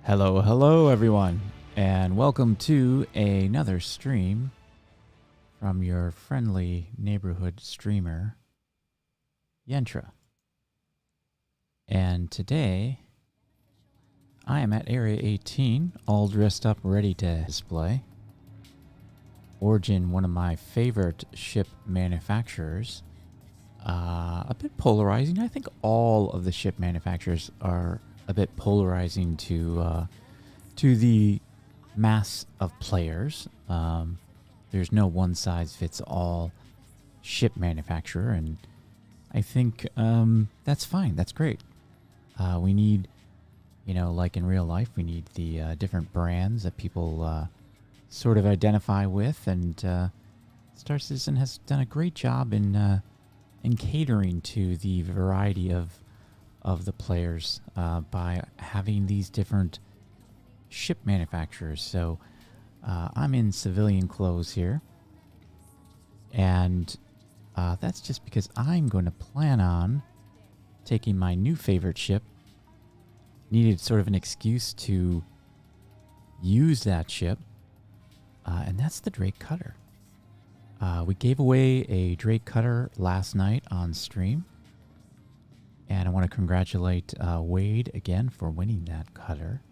Hello everyone, and welcome to another stream from your friendly neighborhood streamer, Yentra. And today, I am at Area 18, all dressed up, ready to display. Origin, one of my favorite ship manufacturers. A bit polarizing. I think all of the ship manufacturers are a bit polarizing to the mass of players. There's no one-size-fits-all ship manufacturer, and I think that's fine. That's great. We need, like in real life, we need the different brands that people sort of identify with, and Star Citizen has done a great job in catering to the variety of the players by having these different ship manufacturers. So I'm in civilian clothes here, and that's just because I'm going to plan on taking my new favorite ship. Needed sort of an excuse to use that ship, and that's the Drake Cutter. We gave away a Drake Cutter last night on stream, and I want to congratulate Wade again for winning that cutter.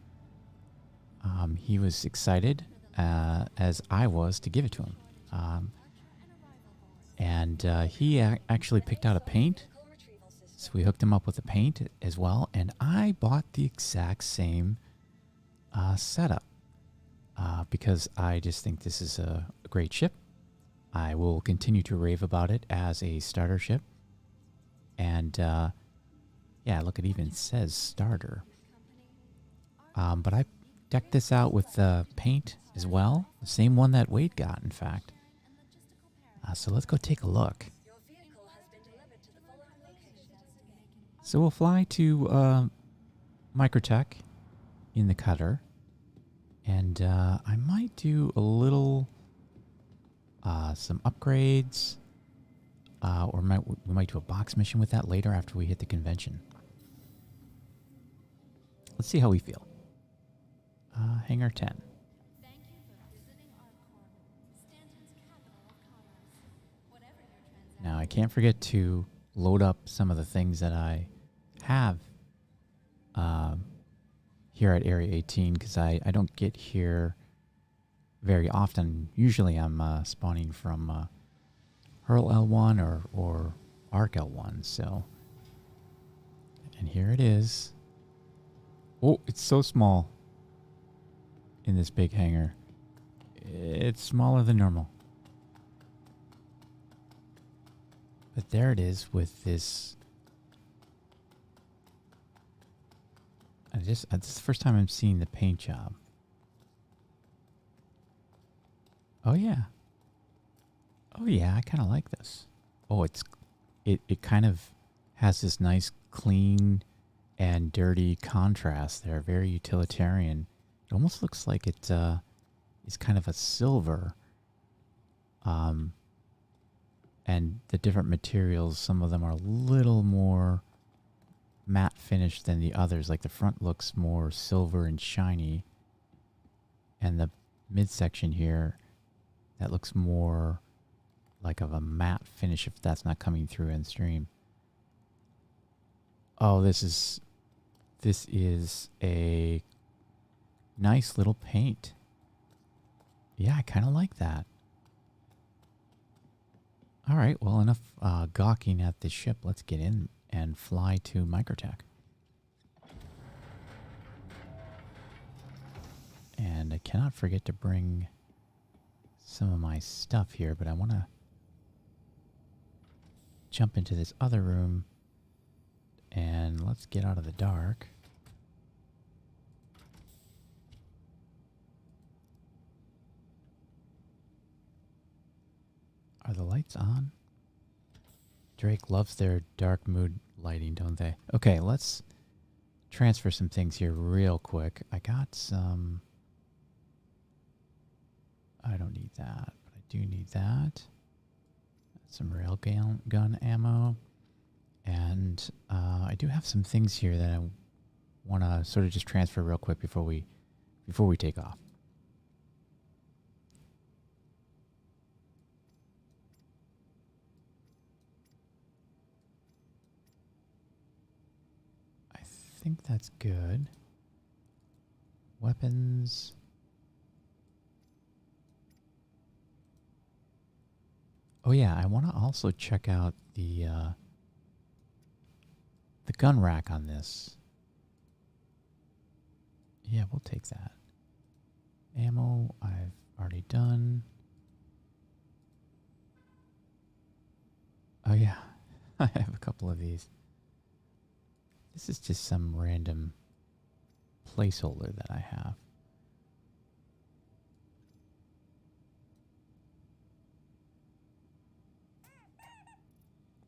He was excited, as I was, to give it to him. And he actually picked out a paint, so we hooked him up with a paint as well, and I bought the exact same setup because I just think this is a great ship. I will continue to rave about it as a starter ship. And yeah, look, it even says starter. But I decked this out with paint as well. The same one that Wade got, in fact. So let's go take a look. So we'll fly to Microtech in the cutter. And I might do a little... some upgrades, or we might do a box mission with that later after we hit the convention. Let's see how we feel. Hangar 10. Now I can't forget to load up some of the things that I have here at Area 18, because I don't get here very often. Usually I'm spawning from Hurl L1 or Arc L1. So, and here it is. Oh, it's so small in this big hangar. It's smaller than normal. But there it is with this. This is the first time I'm seeing the paint job. Oh yeah. Oh yeah, I kind of like this. Oh, it kind of has this nice clean and dirty contrast there, very utilitarian. It almost looks like it is kind of a silver. And the different materials, some of them are a little more matte finish than the others. Like the front looks more silver and shiny, and the midsection here, that looks more like of a matte finish, if that's not coming through in stream. Oh, this is a nice little paint. Yeah, I kind of like that. All right, well, enough gawking at the ship. Let's get in and fly to Microtech. And I cannot forget to bring some of my stuff here, but I want to jump into this other room and let's get out of the dark. Are the lights on? Drake loves their dark mood lighting, don't they? Okay, let's transfer some things here real quick. I got some... I don't need that, but I do need that. Some railgun ammo. And I do have some things here that I want to sort of just transfer real quick before we take off. I think that's good. Weapons. Oh yeah, I want to also check out the gun rack on this. Yeah, we'll take that. Ammo, I've already done. Oh yeah, I have a couple of these. This is just some random placeholder that I have.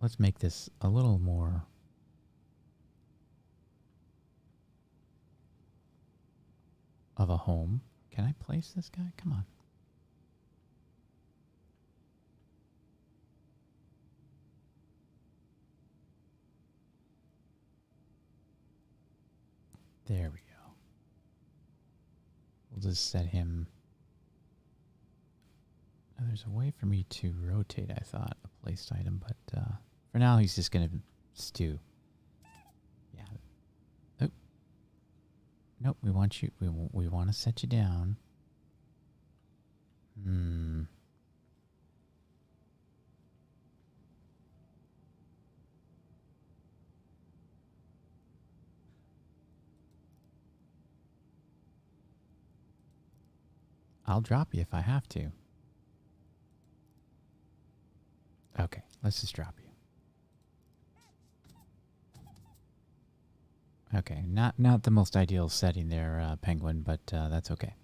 Let's make this a little more of a home. Can I place this guy? Come on. There we go. We'll just set him. Oh, there's a way for me to rotate, I thought, a placed item, but for now he's just going to stew. Yeah. Oh. Nope, we want you. We want to set you down. I'll drop you if I have to. Okay, let's just drop you. Okay, not the most ideal setting there, Penguin, but that's okay.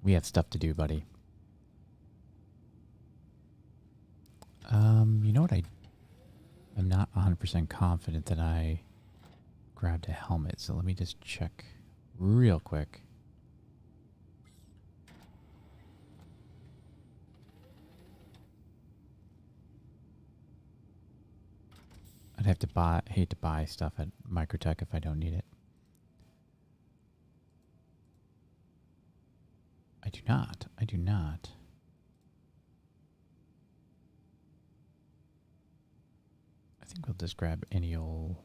We have stuff to do, buddy. You know what? I'm not 100% confident that I grabbed a helmet, so let me just check real quick. I'd have to hate to buy stuff at Microtech if I don't need it. I do not. I do not. I think we'll just grab any old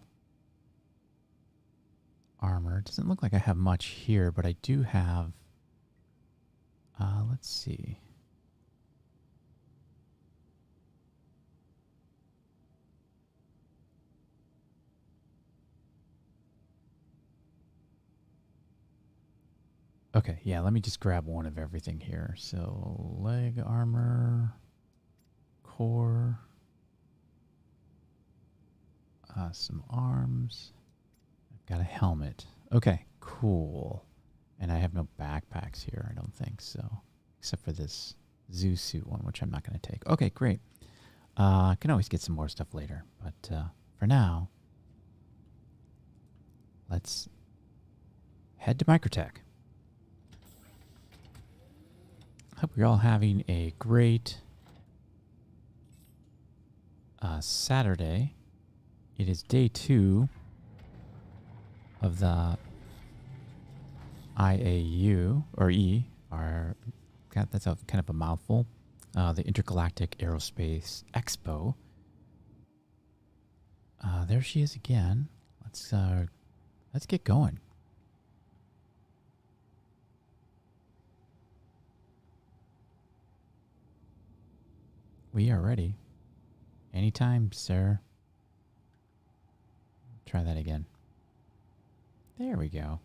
armor. It doesn't look like I have much here, but I do have... let's see. Okay, yeah, let me just grab one of everything here. So, leg armor, core, some arms. I've got a helmet. Okay, cool. And I have no backpacks here, I don't think so. Except for this zoo suit one, which I'm not going to take. Okay, great. I can always get some more stuff later. But for now, let's head to Microtech. Hope you're all having a great Saturday. It is day 2 of the IAU, or E, God, that's kind of a mouthful, the Intergalactic Aerospace Expo. There she is again. Let's get going. We are ready. Anytime, sir. Try that again. There we go.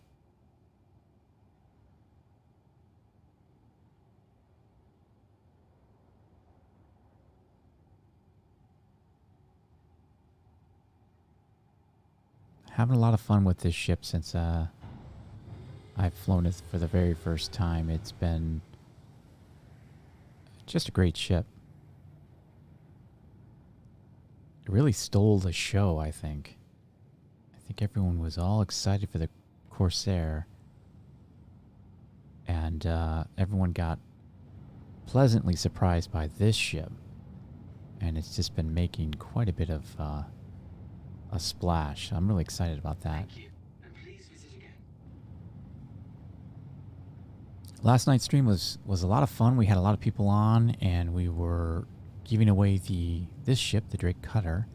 Having a lot of fun with this ship since I've flown it for the very first time. It's been just a great ship. It really stole the show, I think. I think everyone was all excited for the Corsair. And everyone got pleasantly surprised by this ship. And it's just been making quite a bit of a splash. I'm really excited about that. Thank you, and please visit again. Last night's stream was a lot of fun. We had a lot of people on, and we were giving away this ship, the Drake Cutter.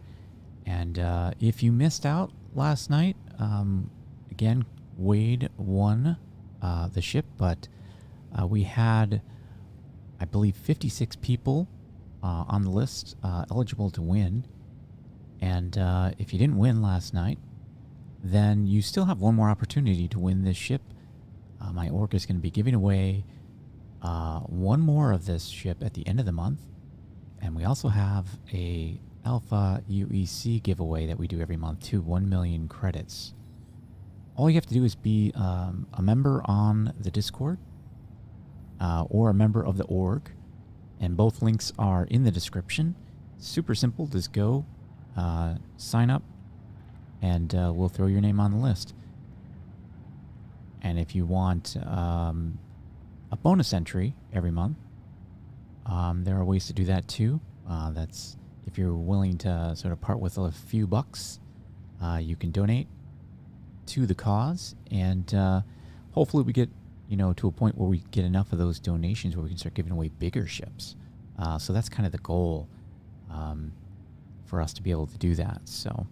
And if you missed out last night, again, Wade won the ship, but we had, I believe, 56 people on the list eligible to win. And if you didn't win last night, then you still have one more opportunity to win this ship. My org is going to be giving away one more of this ship at the end of the month. And we also have a Alpha UEC giveaway that we do every month too, 1 million credits. All you have to do is be a member on the Discord or a member of the org. And both links are in the description. Super simple. Just go, sign up, and we'll throw your name on the list. And if you want a bonus entry every month, there are ways to do that too. That's if you're willing to sort of part with a few bucks, you can donate to the cause, and hopefully we get to a point where we get enough of those donations where we can start giving away bigger ships. So that's kind of the goal for us to be able to do that. So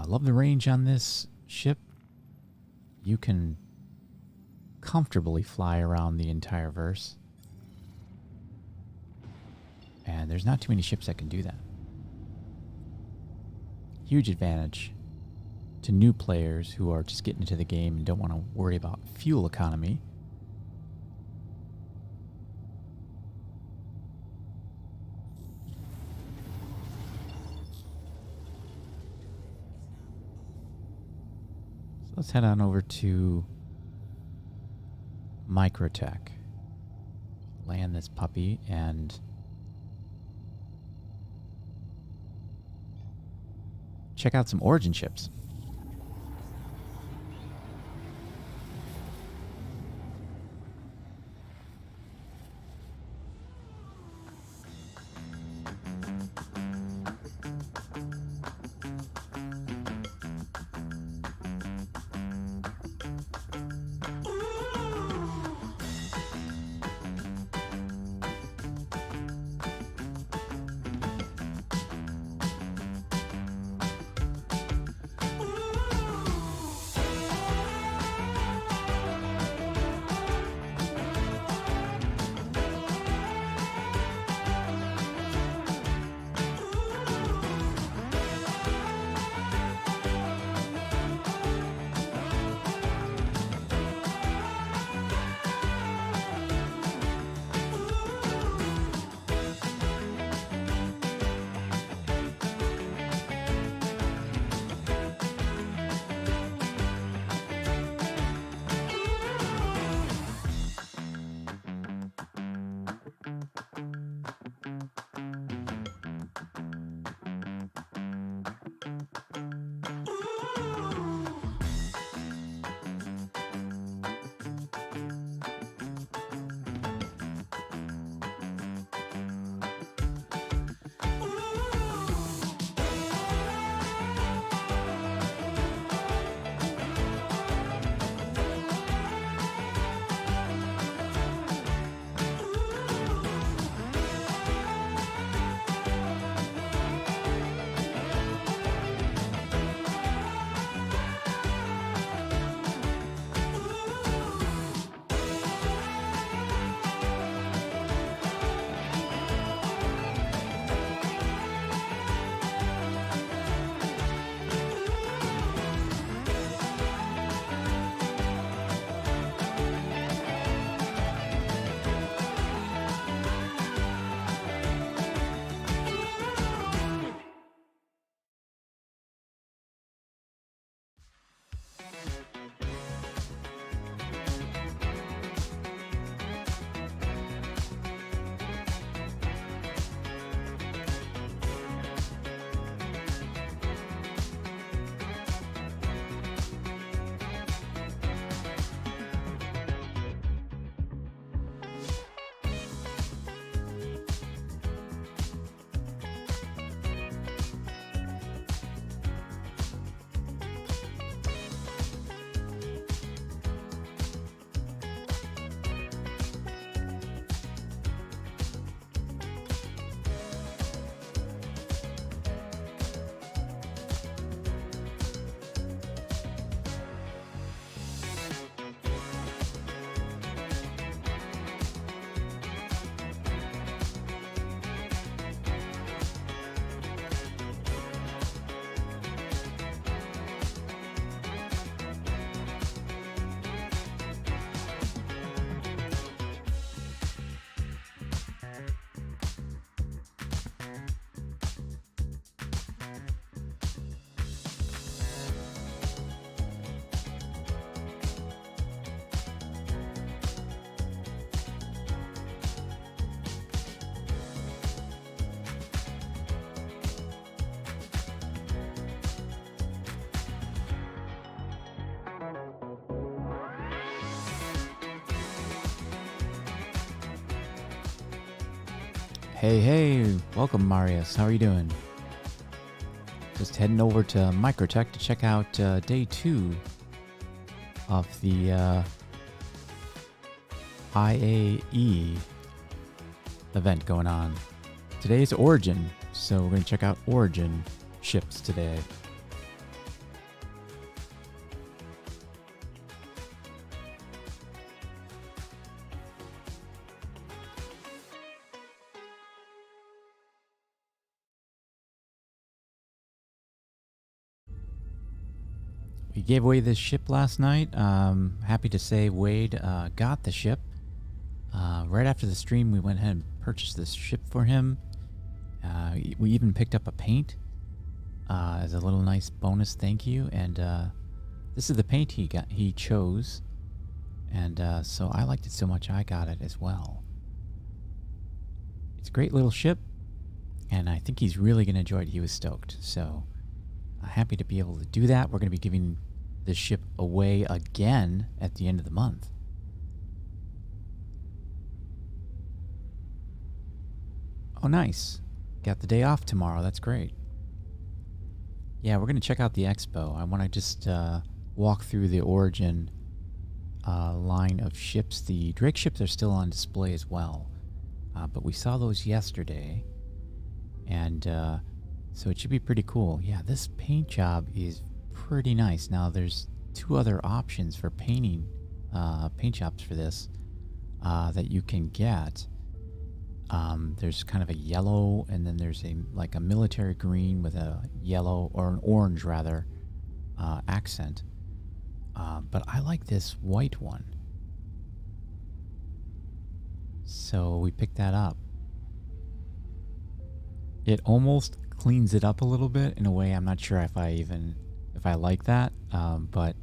love the range on this ship. You can comfortably fly around the entire verse. And there's not too many ships that can do that. Huge advantage to new players who are just getting into the game and don't want to worry about fuel economy. So let's head on over to Microtech. Land this puppy and check out some Origin ships. Hey, welcome Marius. How are you doing? Just heading over to Microtech to check out day 2 of the IAE event going on. Today's Origin, so we're going to check out Origin ships today. We gave away this ship last night. Happy to say Wade got the ship. Right after the stream, we went ahead and purchased this ship for him. We even picked up a paint as a little nice bonus thank you. And this is the paint he chose. And so I liked it so much I got it as well. It's a great little ship. And I think he's really going to enjoy it. He was stoked. So happy to be able to do that. We're going to be giving this ship away again at the end of the month. Oh, nice. Got the day off tomorrow. That's great. Yeah, we're going to check out the expo. I want to just walk through the Origin line of ships. The Drake ships are still on display as well. But we saw those yesterday. And so it should be pretty cool. Yeah, this paint job is pretty nice. Now, there's 2 other options for painting paint jobs for this that you can get. There's kind of a yellow, and then there's a military green with a yellow, or an orange rather, accent. But I like this white one. So we picked that up. It almost cleans it up a little bit in a way. I'm not sure if I like that, but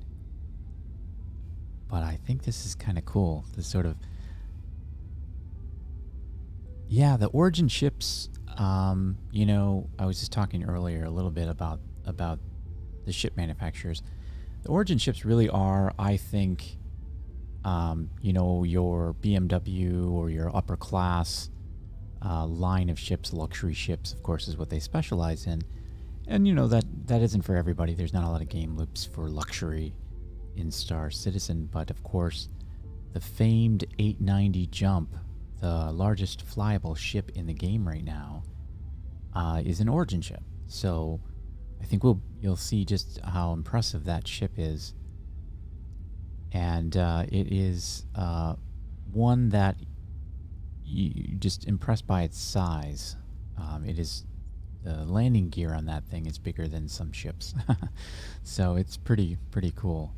I think this is kind of cool. This sort of, yeah, the Origin ships. You know, I was just talking earlier a little bit about the ship manufacturers. The Origin ships really are, I think, you know, your BMW or your upper class line of ships. Luxury ships, of course, is what they specialize in. And, you know, that isn't for everybody. There's not a lot of game loops for luxury in Star Citizen. But, of course, the famed 890 Jump, the largest flyable ship in the game right now, is an Origin ship. So I think you'll see just how impressive that ship is. And it is one that you just impressed by its size. It is, the landing gear on that thing is bigger than some ships. So it's pretty cool.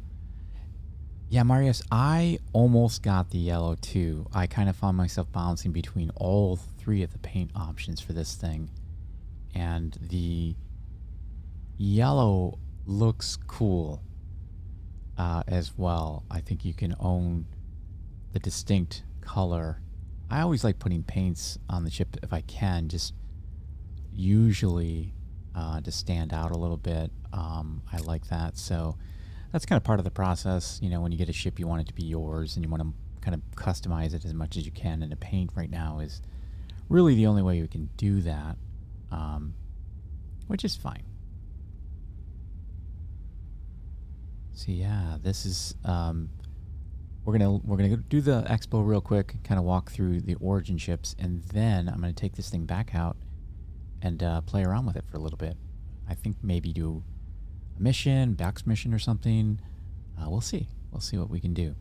Yeah, Marius, I almost got the yellow too. I kind of found myself bouncing between all 3 of the paint options for this thing. And the yellow looks cool as well. I think you can own the distinct color. I always like putting paints on the ship if I can, just usually to stand out a little bit. I like that. So that's kind of part of the process. You know, when you get a ship, you want it to be yours and you want to kind of customize it as much as you can. And the paint right now is really the only way you can do that, which is fine. So yeah, this is we're gonna do the expo real quick, kind of walk through the Origin ships, and then I'm gonna take this thing back out and play around with it for a little bit. I think maybe do a mission, box mission or something. We'll see. We'll see what we can do.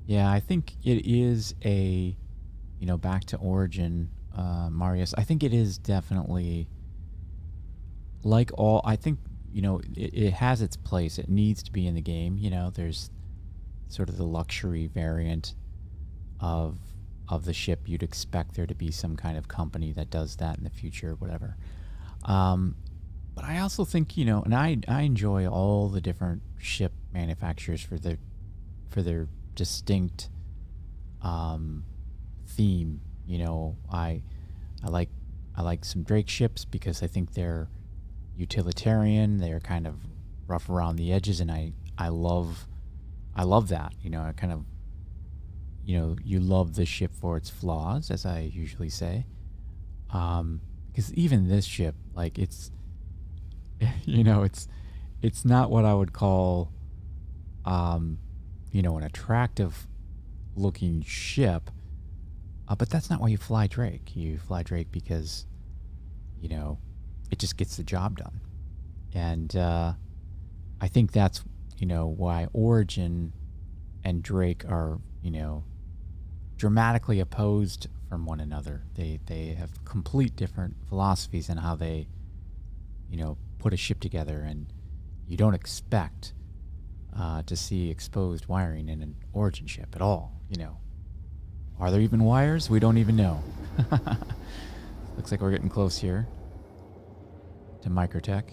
Yeah, I think it is a, you know, back to Origin, Marius. I think it is definitely, like all, I think, you know, it has its place. It needs to be in the game. You know, there's sort of the luxury variant of the ship. You'd expect there to be some kind of company that does that in the future, whatever. But I also think, you know, and I enjoy all the different ship manufacturers for their distinct theme. You know, I like some Drake ships because I think they're utilitarian. They're kind of rough around the edges, and I I love that. I kind of, you love the ship for its flaws, as I usually say. Because even this ship, like it's, it's not what I would call, an attractive looking ship. But that's not why you fly Drake. You fly Drake because, it just gets the job done. And I think that's, why Origin and Drake are, dramatically opposed from one another. They have complete different philosophies in how they, put a ship together, and you don't expect to see exposed wiring in an Origin ship at all. Are there even wires? We don't even know. Looks like we're getting close here to Microtech.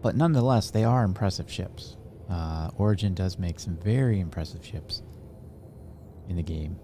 But nonetheless, they are impressive ships. Origin does make some very impressive ships in the game.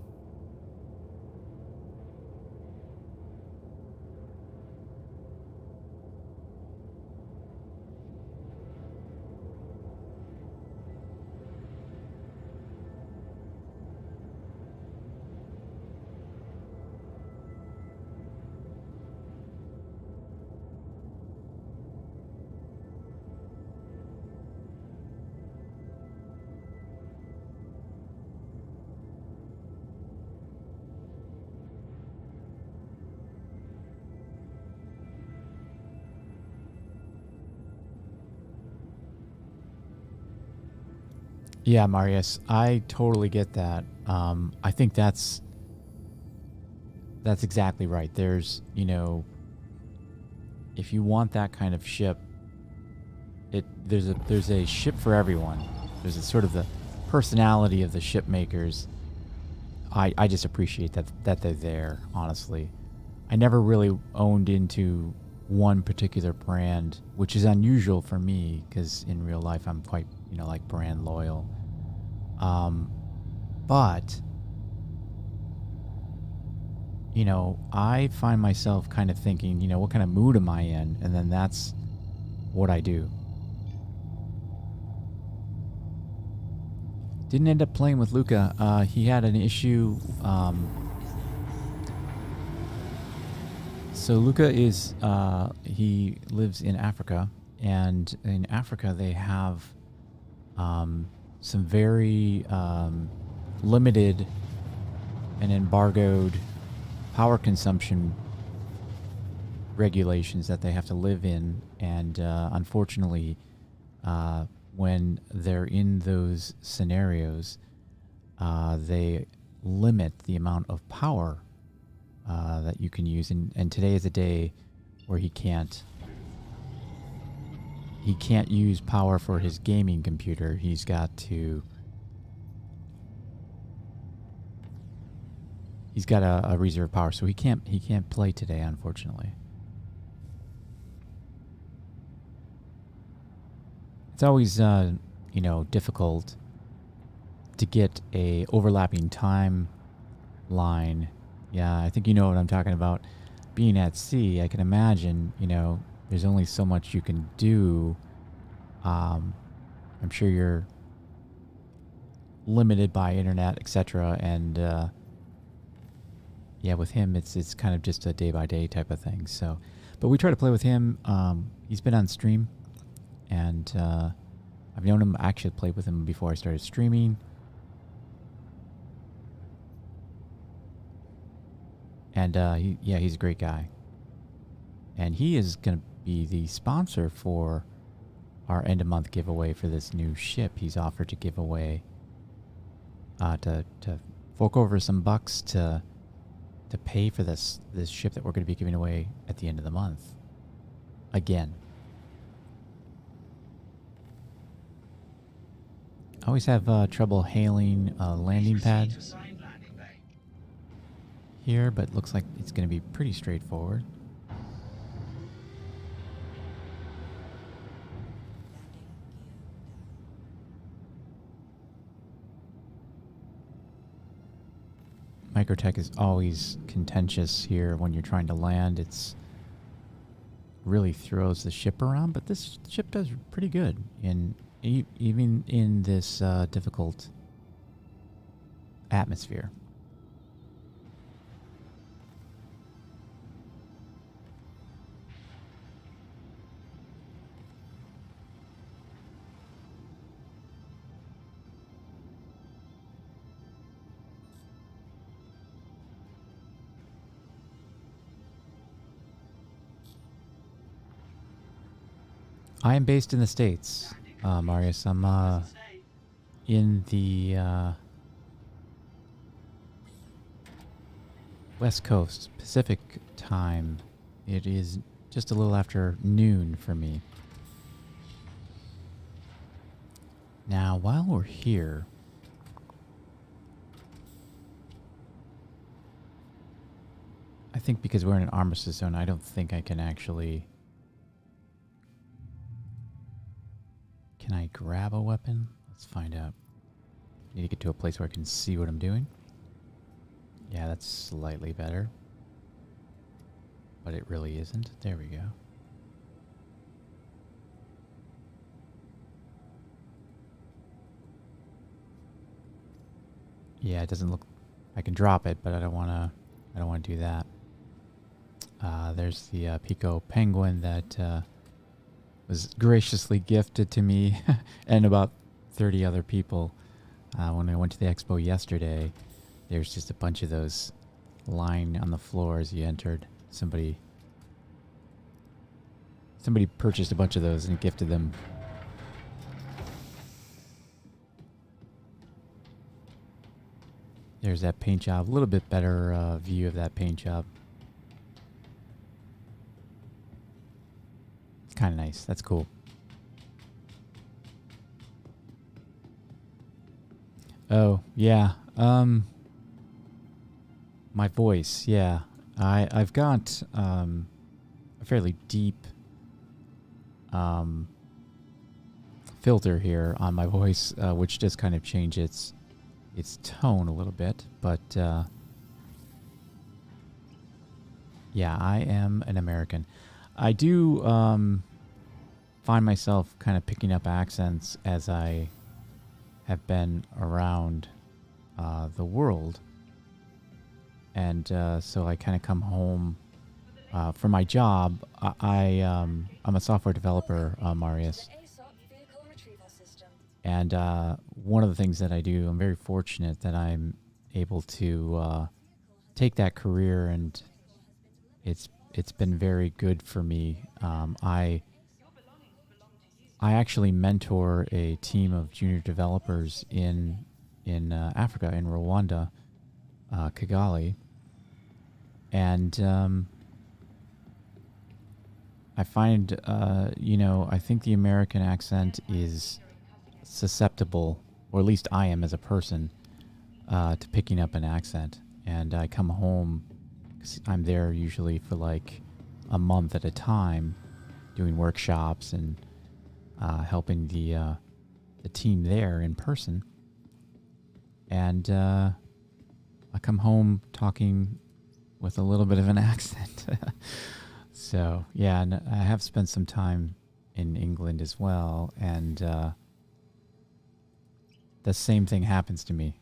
Yeah, Marius, I totally get that. I think that's exactly right. There's, if you want that kind of ship, there's a ship for everyone. There's a sort of the personality of the ship makers. I just appreciate that they're there, honestly. I never really owned into one particular brand, which is unusual for me because in real life I'm quite, like brand loyal. But, I find myself kind of thinking, what kind of mood am I in? And then that's what I do. Didn't end up playing with Luca. He had an issue. So Luca is, he lives in Africa, and in Africa they have some very limited and embargoed power consumption regulations that they have to live in. And unfortunately, when they're in those scenarios, they limit the amount of power that you can use. And today is a day where he can't use power for his gaming computer. He's got a reserve power, so he can't play today, unfortunately. It's always difficult to get a overlapping timeline. Yeah, I think you know what I'm talking about. Being at sea, I can imagine, there's only so much you can do. I'm sure you're limited by internet, etc. And yeah, with him, it's kind of just a day-by-day type of thing. So, but we try to play with him. He's been on stream, and I've known him. I actually played with him before I started streaming. And he's a great guy. And he is going to be the sponsor for our end-of-month giveaway for this new ship. He's offered to give away, to fork over some bucks to pay for this ship that we're going to be giving away at the end of the month. Again. I always have trouble hailing a landing pad here, but it looks like it's going to be pretty straightforward. Microtech is always contentious here when you're trying to land. It's really throws the ship around, but this ship does pretty good even in this difficult atmosphere. I am based in the States, Marius. I'm in the West Coast, Pacific time. It is just a little after noon for me. Now, while we're here, I think because we're in an armistice zone, I don't think I can actually... Can I grab a weapon? Let's find out. Need to get to a place where I can see what I'm doing. Yeah, that's slightly better. But it really isn't. There we go. Yeah, it doesn't look... I can drop it, but I don't want to do that. There's the Pico Penguin that was graciously gifted to me and about 30 other people. When I went to the expo yesterday, there's just a bunch of those lying on the floor as you entered. Somebody purchased a bunch of those and gifted them. There's that paint job. A little bit better view of that paint job. It's kind of nice. That's cool. Oh, yeah. My voice, yeah. I've got a fairly deep filter here on my voice, which does kind of change its tone a little bit, but yeah, I am an American. I do find myself kind of picking up accents as I have been around the world, and so I kind of come home for my job. I'm a software developer, Marius. And one of the things that I do, I'm very fortunate that I'm able to take that career, and it's been very good for me. I actually mentor a team of junior developers in Africa, in Rwanda, Kigali, and I find I think the American accent is susceptible, or at least I am as a person, to picking up an accent. And I come home, 'cause I'm there usually for like a month at a time, doing workshops and helping the team there in person. And I come home talking with a little bit of an accent. So yeah, and I have spent some time in England as well, and the same thing happens to me.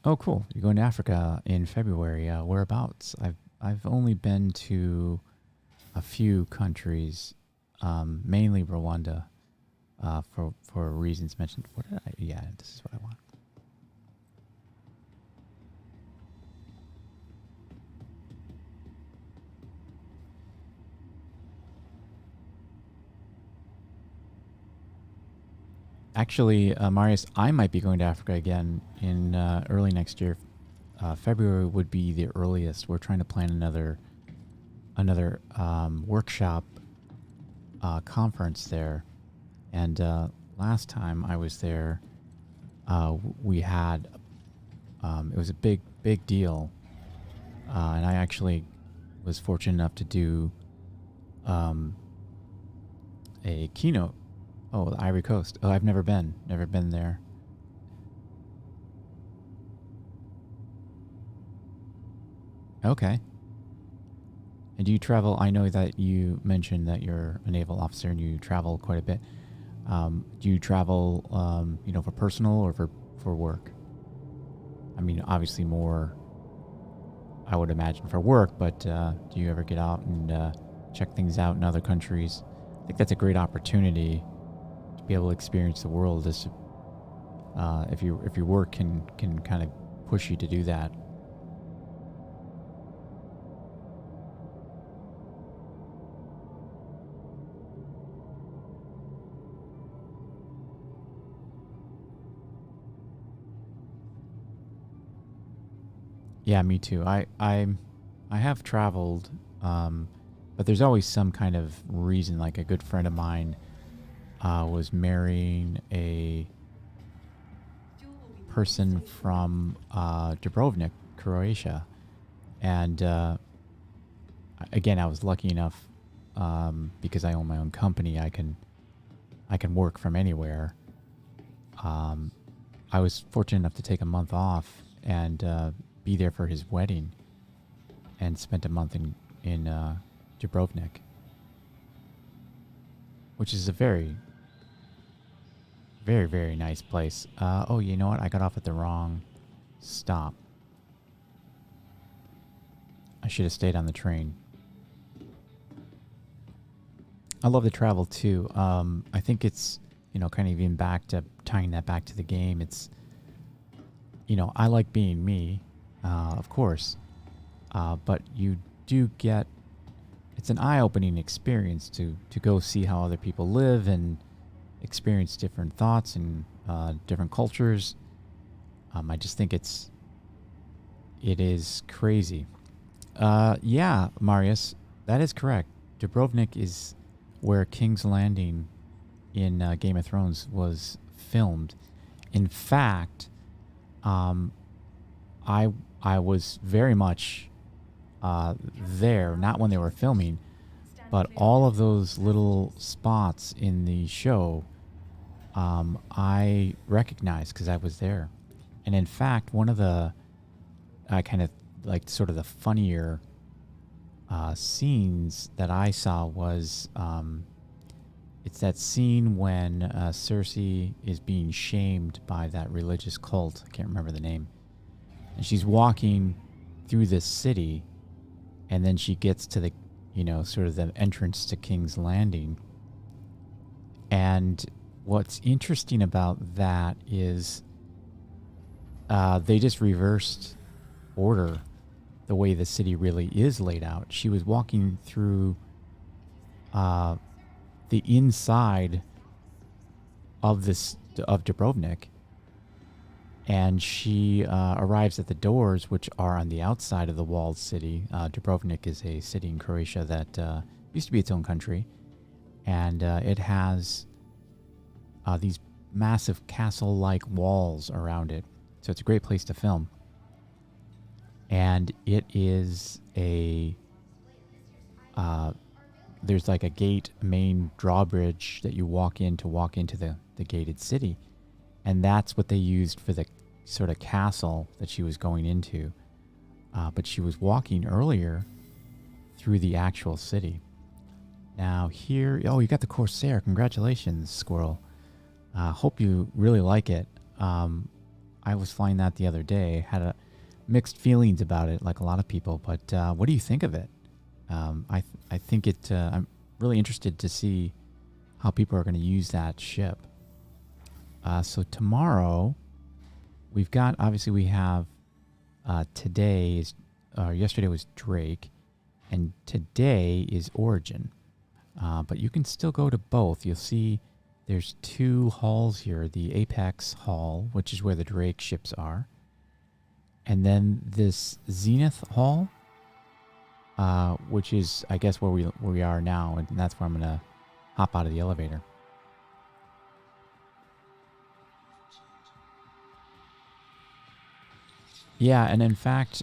Oh, cool! You're going to Africa in February. Whereabouts? I've only been to a few countries, mainly Rwanda, for reasons mentioned. What did I? Yeah, this is what I want. Actually, Marius, I might be going to Africa again in early next year. February would be the earliest. We're trying to plan another workshop conference there. And last time I was there, we had it was a big deal, and I actually was fortunate enough to do a keynote. Oh, the Ivory Coast. Oh, I've never been there. Okay. And do you travel? I know that you mentioned that you're a naval officer and you travel quite a bit. Do you travel, for personal or for work? I mean, obviously more, I would imagine, for work, but do you ever get out and check things out in other countries? I think that's a great opportunity to be able to experience the world if your work can kind of push you to do that. Yeah, me too. I have traveled, but there's always some kind of reason. Like a good friend of mine was marrying a person from Dubrovnik, Croatia, and again, I was lucky enough because I own my own company. I can work from anywhere. I was fortunate enough to take a month off and be there for his wedding, and spent a month in Dubrovnik, which is a very, very, very nice place. Oh, you know what? I got off at the wrong stop. I should have stayed on the train. I love to travel too. I think it's, kind of even tying that back to the game. It's, I like being me, of course. But you do get, it's an eye-opening experience to go see how other people live and experience different thoughts and different cultures. I just think it is crazy. Yeah, Marius, that is correct. Dubrovnik is where King's Landing in Game of Thrones was filmed. In fact, I was very much there, not when they were filming, but all of those little spots in the show I recognized because I was there. And in fact, one of the kind of like sort of the funnier scenes that I saw was it's that scene when Cersei is being shamed by that religious cult. I can't remember the name. And she's walking through this city, and then she gets to the, sort of the entrance to King's Landing. And what's interesting about that is they just reversed order the way the city really is laid out. She was walking through the inside of Dubrovnik, and she arrives at the doors, which are on the outside of the walled city. Dubrovnik is a city in Croatia that used to be its own country, and it has these massive castle-like walls around it. So it's a great place to film. And it is there's like a main drawbridge that you walk into the gated city. And that's what they used for the sort of castle that she was going into. But she was walking earlier through the actual city. Now here, you got the Corsair. Congratulations, Squirrel. Hope you really like it. I was flying that the other day. Had mixed feelings about it, like a lot of people. But what do you think of it? I think I'm really interested to see how people are going to use that ship. So tomorrow, we have yesterday was Drake, and today is Origin. But you can still go to both. You'll see there's two halls here. The Apex Hall, which is where the Drake ships are. And then this Zenith Hall, which is, I guess, where we are now. And that's where I'm going to hop out of the elevator. Yeah, and in fact,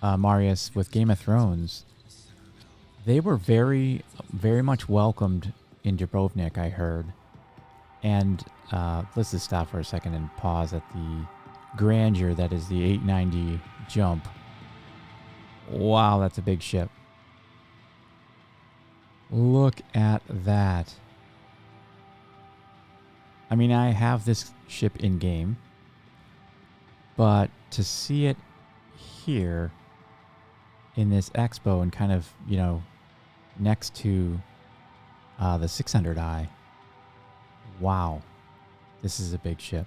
Marius, with Game of Thrones, they were very, very much welcomed in Dubrovnik, I heard. And let's just stop for a second and pause at the grandeur that is the 890 jump. Wow, that's a big ship. Look at that. I mean, I have this ship in game, but to see it here in this expo and kind of, you know, next to the 600i, wow, this is a big ship.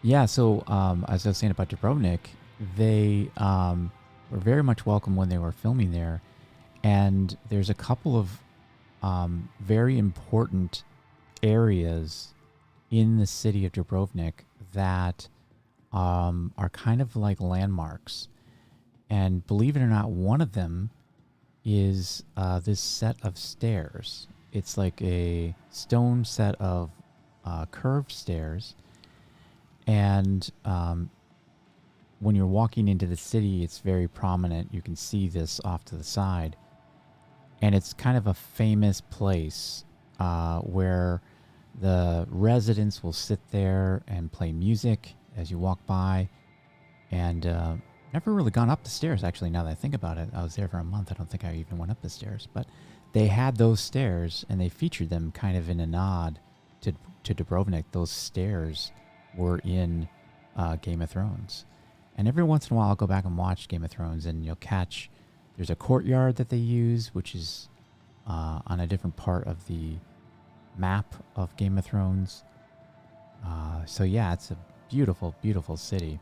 Yeah, so as I was saying about Dubrovnik, they were very much welcome when they were filming there. And there's a couple of very important areas in the city of Dubrovnik that are kind of like landmarks. And believe it or not, one of them is this set of stairs. It's like a stone set of curved stairs. And when you're walking into the city, it's very prominent. You can see this off to the side. And it's kind of a famous place where the residents will sit there and play music as you walk by. And never really gone up the stairs, actually, now that I think about it. I was there for a month. I don't think I even went up the stairs. But they had those stairs, and they featured them kind of in a nod to Dubrovnik. Those stairs were in Game of Thrones. And every once in a while, I'll go back and watch Game of Thrones, and you'll catch... There's a courtyard that they use, which is on a different part of the map of Game of Thrones. So yeah, it's a beautiful, beautiful city.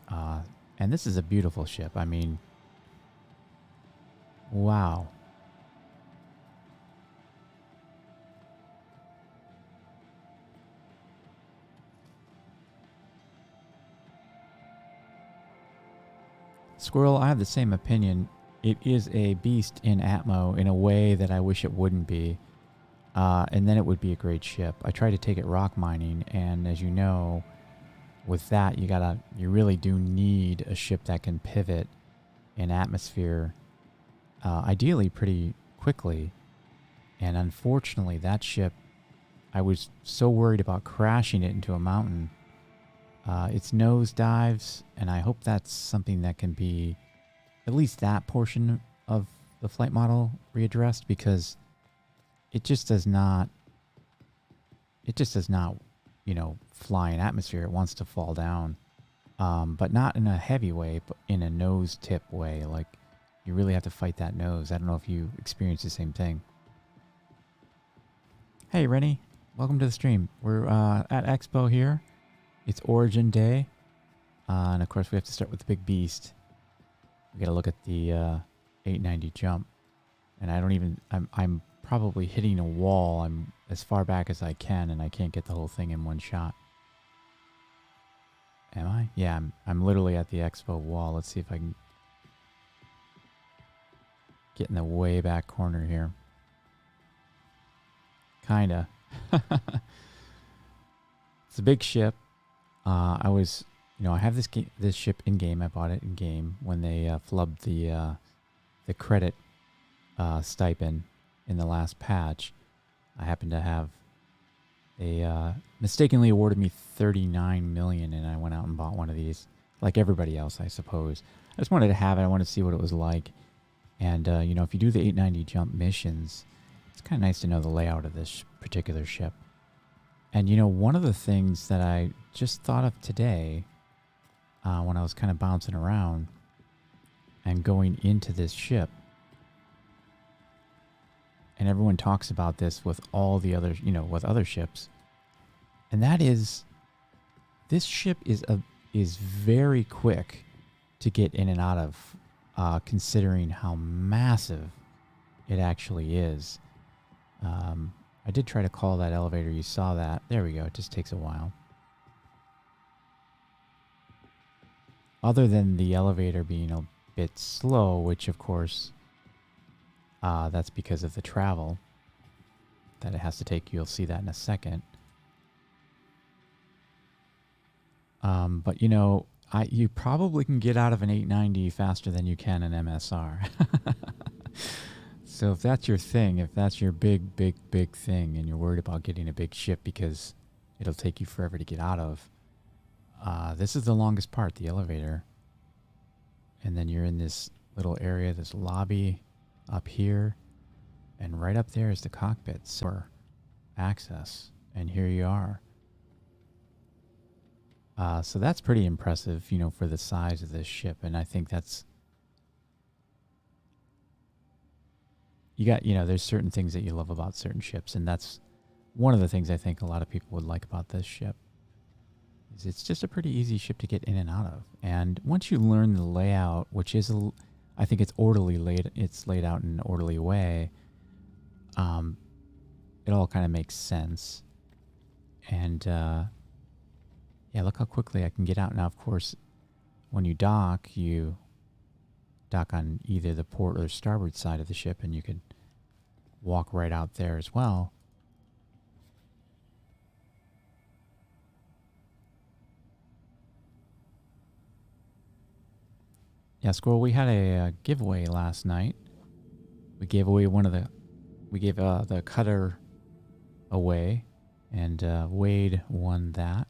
And this is a beautiful ship. I mean, wow. Squirrel, I have the same opinion. It is a beast in Atmo in a way that I wish it wouldn't be. And then it would be a great ship. I tried to take it rock mining, and as you know, with that, you really do need a ship that can pivot in atmosphere, ideally pretty quickly. And unfortunately, that ship, I was so worried about crashing it into a mountain. Its nose dives, and I hope that's something that can be, at least that portion of the flight model, readdressed, because it just does not, you know, fly in atmosphere. It wants to fall down, but not in a heavy way, but in a nose tip way. Like, you really have to fight that nose. I don't know if you experience the same thing. Hey, Rennie, welcome to the stream. We're at Expo here. It's Origin Day, and of course we have to start with the big beast. We got to look at the 890 jump, and I'm probably hitting a wall. I'm as far back as I can, and I can't get the whole thing in one shot. Am I? Yeah, I'm literally at the Expo wall. Let's see if I can get in the way back corner here. Kinda. It's a big ship. I have this ship in game. I bought it in game when they flubbed the credit stipend in the last patch. I happened to have mistakenly awarded me $39 million, and I went out and bought one of these, like everybody else, I suppose. I just wanted to have it. I wanted to see what it was like. And if you do the 890 jump missions, it's kind of nice to know the layout of this particular ship. And, one of the things that I just thought of today when I was kind of bouncing around and going into this ship, and everyone talks about this with all the other, with other ships, and that is, this ship is very quick to get in and out of, considering how massive it actually is. I did try to call that elevator. You saw that. There we go. It just takes a while. Other than the elevator being a bit slow, which of course, that's because of the travel that it has to take. You'll see that in a second. But you probably can get out of an 890 faster than you can an MSR. So if that's your thing, if that's your big, big, big thing, and you're worried about getting a big ship because it'll take you forever to get out of, This is the longest part, the elevator. And then you're in this little area, this lobby up here. And right up there is the cockpit for access. And here you are. So that's pretty impressive, you know, for the size of this ship. And I think that's... You got, you know, there's certain things that you love about certain ships. And that's one of the things I think a lot of people would like about this ship. Is it's just a pretty easy ship to get in and out of. And once you learn the layout, which is, I think it's orderly laid, it's laid out in an orderly way, it all kind of makes sense. And yeah, look how quickly I can get out. Now, of course, when you dock on either the port or the starboard side of the ship, and you could walk right out there as well. Yeah, Squirrel, we had a giveaway last night. We gave away the cutter away, and Wade won that.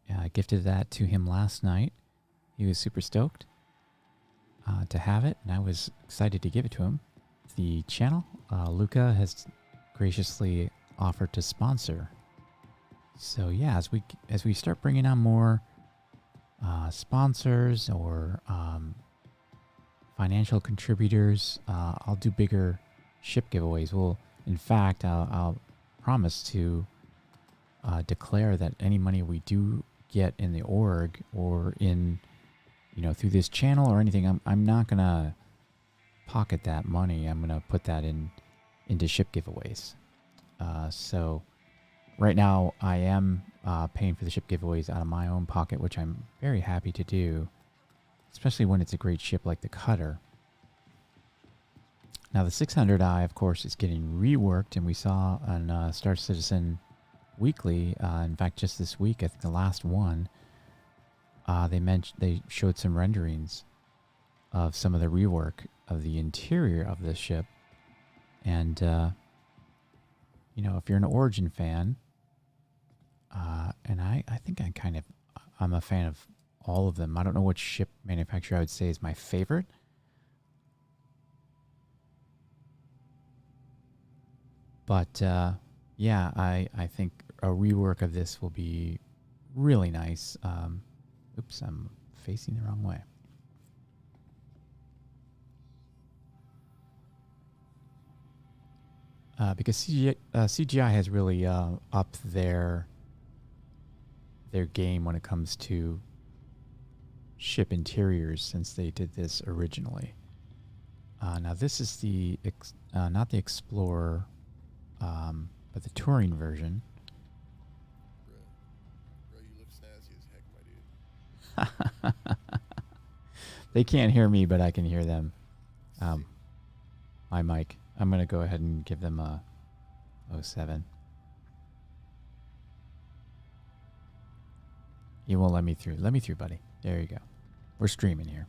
I gifted that to him last night. He was super stoked to have it, and I was excited to give it to him. The channel, Luca has graciously offered to sponsor. So yeah, as we start bringing on more sponsors or financial contributors, I'll do bigger ship giveaways. Well, in fact, I'll promise to declare that any money we do get in the org or in, you know, through this channel or anything, I'm not gonna pocket that money. I'm gonna put that into ship giveaways. So right now I am paying for the ship giveaways out of my own pocket, which I'm very happy to do, especially when it's a great ship like the Cutter. Now the 600i, of course, is getting reworked, and we saw on Star Citizen Weekly, in fact, just this week, I think the last one, they showed some renderings of some of the rework of the interior of the ship. And, you know, if you're an Origin fan, and I think I'm a fan of all of them. I don't know which ship manufacturer I would say is my favorite. But, yeah, I think a rework of this will be really nice. Oops, I'm facing the wrong way. Because CGI has really upped their game when it comes to ship interiors since they did this originally. Now this is the not the Explorer, but the touring version. Bro, you look snazzy as heck, my dude. They can't hear me, but I can hear them. My mic. I'm going to go ahead and give them a 07. You won't let me through. Let me through, buddy. There you go. We're streaming here.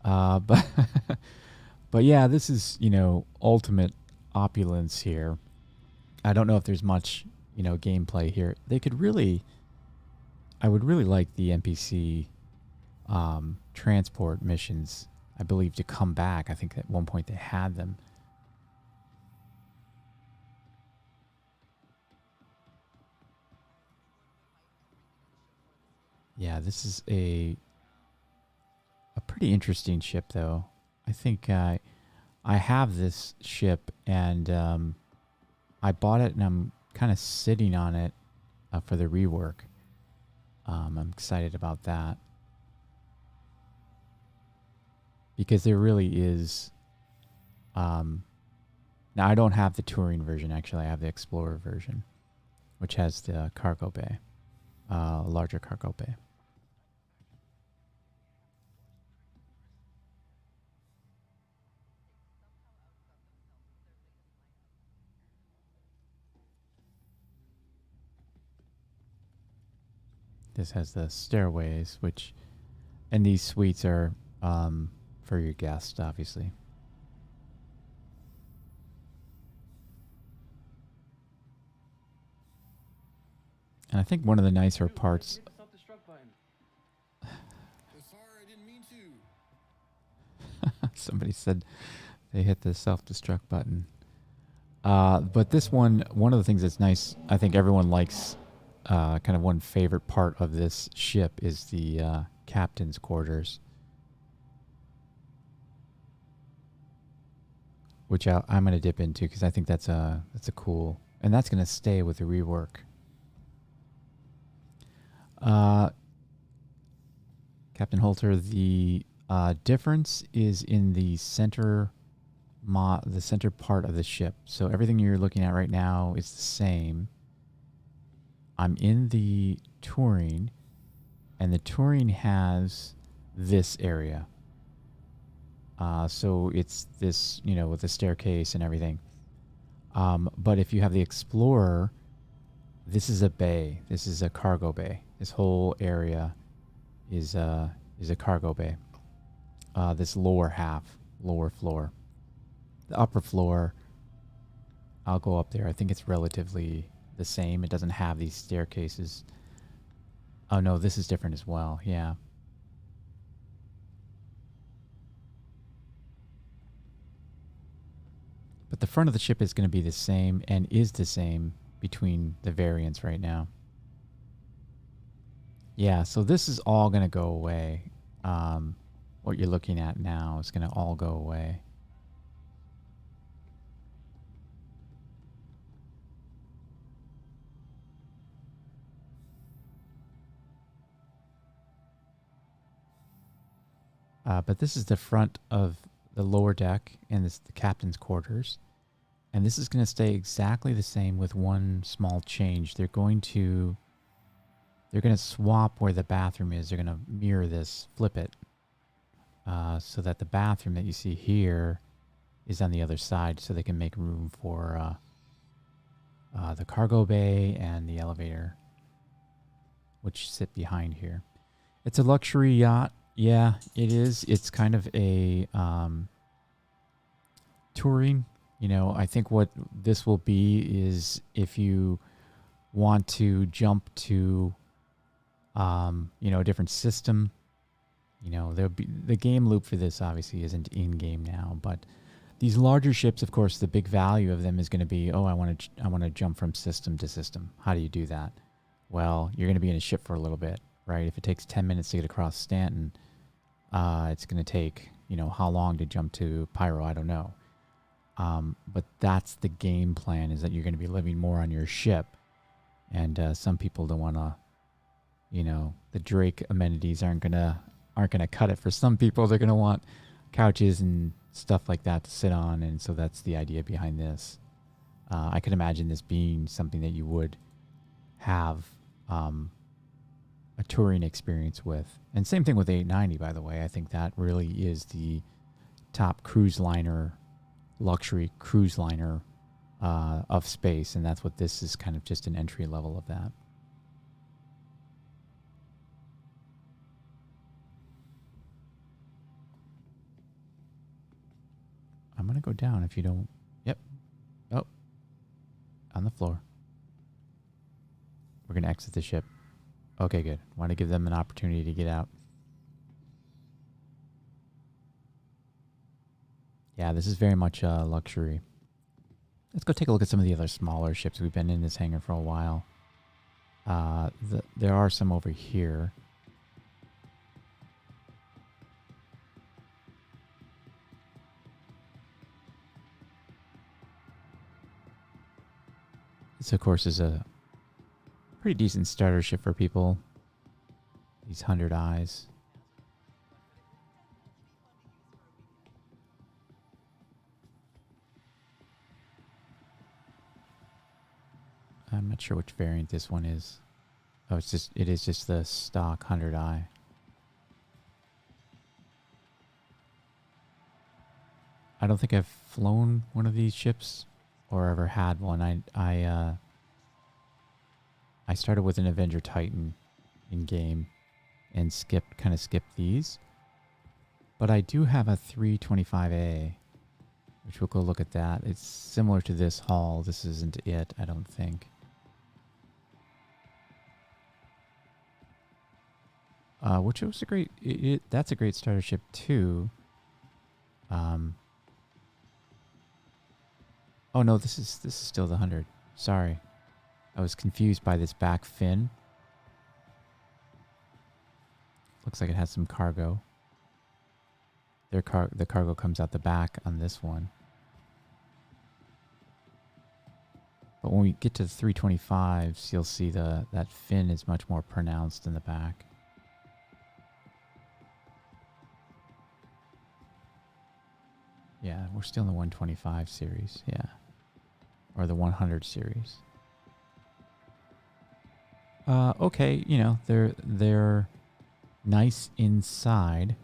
But yeah, this is, you know, ultimate opulence here. I don't know if there's much, you know, gameplay here. I would really like the NPC transport missions, I believe, to come back. I think at one point they had them. Yeah, this is a pretty interesting ship, though. I think I have this ship, and I bought it, and I'm kind of sitting on it for the rework. I'm excited about that. Because there really is... now, I don't have the touring version, actually. I have the Explorer version, which has the cargo bay, larger cargo bay. This has the stairways, and these suites are for your guests, obviously. And I think one of the nicer parts... Sorry, I didn't mean to. Somebody said they hit the self-destruct button. But this one of the things that's nice, I think everyone likes, kind of one favorite part of this ship is the captain's quarters, which I'm going to dip into because I think that's a cool, and that's going to stay with the rework. Captain Holter, the difference is in the center part of the ship. So everything you're looking at right now is the same. I'm in the touring, and the touring has this area. So it's this, with the staircase and everything. But if you have the Explorer, this is a bay. This is a cargo bay. This whole area is a cargo bay. This lower floor. The upper floor, I'll go up there. I think it's relatively the same. It doesn't have these staircases. Oh no, this is different as well. Yeah. But the front of the ship is going to be the same and is the same between the variants right now. Yeah, so this is all going to go away. What you're looking at now is going to all go away. But this is the front of the lower deck, and this is the captain's quarters. And this is going to stay exactly the same with one small change. They're going to swap where the bathroom is. They're going to mirror this, flip it, so that the bathroom that you see here is on the other side, so they can make room for the cargo bay and the elevator, which sit behind here. It's a luxury yacht. Yeah, it is. It's kind of a touring. I think what this will be is if you want to jump to, a different system, there'll be the game loop for this obviously isn't in game now, but these larger ships, of course, the big value of them is going to be, I want to jump from system to system. How do you do that? Well, you're going to be in a ship for a little bit, right? If it takes 10 minutes to get across Stanton, it's going to take, how long to jump to Pyro? I don't know. But that's the game plan, is that you're going to be living more on your ship. And some people don't want to, the Drake amenities aren't going to cut it for some people. They're going to want couches and stuff like that to sit on. And so that's the idea behind this. I could imagine this being something that you would have a touring experience with. And same thing with 890, by the way. I think that really is the top luxury cruise liner of space, and that's what this is, kind of just an entry level of that. I'm going to go down if you don't... Yep. Oh. On the floor. We're going to exit the ship. Okay, good. Want to give them an opportunity to get out. Yeah, this is very much luxury. Let's go take a look at some of the other smaller ships. We've been in this hangar for a while. There are some over here. This, of course, is a pretty decent starter ship for people. These 100 eyes. I'm not sure which variant this one is. Oh, it is just the stock 100 eye. I don't think I've flown one of these ships or ever had one. I started with an Avenger Titan in game and kind of skipped these. But I do have a 325A, which we'll go look at that. It's similar to this hull. This isn't it, I don't think. which was a great. That's a great starter ship too. Oh no, this is still the 100. Sorry, I was confused by this back fin. Looks like it has some cargo. The cargo comes out the back on this one. But when we get to the 325s, you'll see that fin is much more pronounced in the back. Yeah, we're still in the 125 series, yeah. Or the 100 series. Okay, you know, they're nice inside.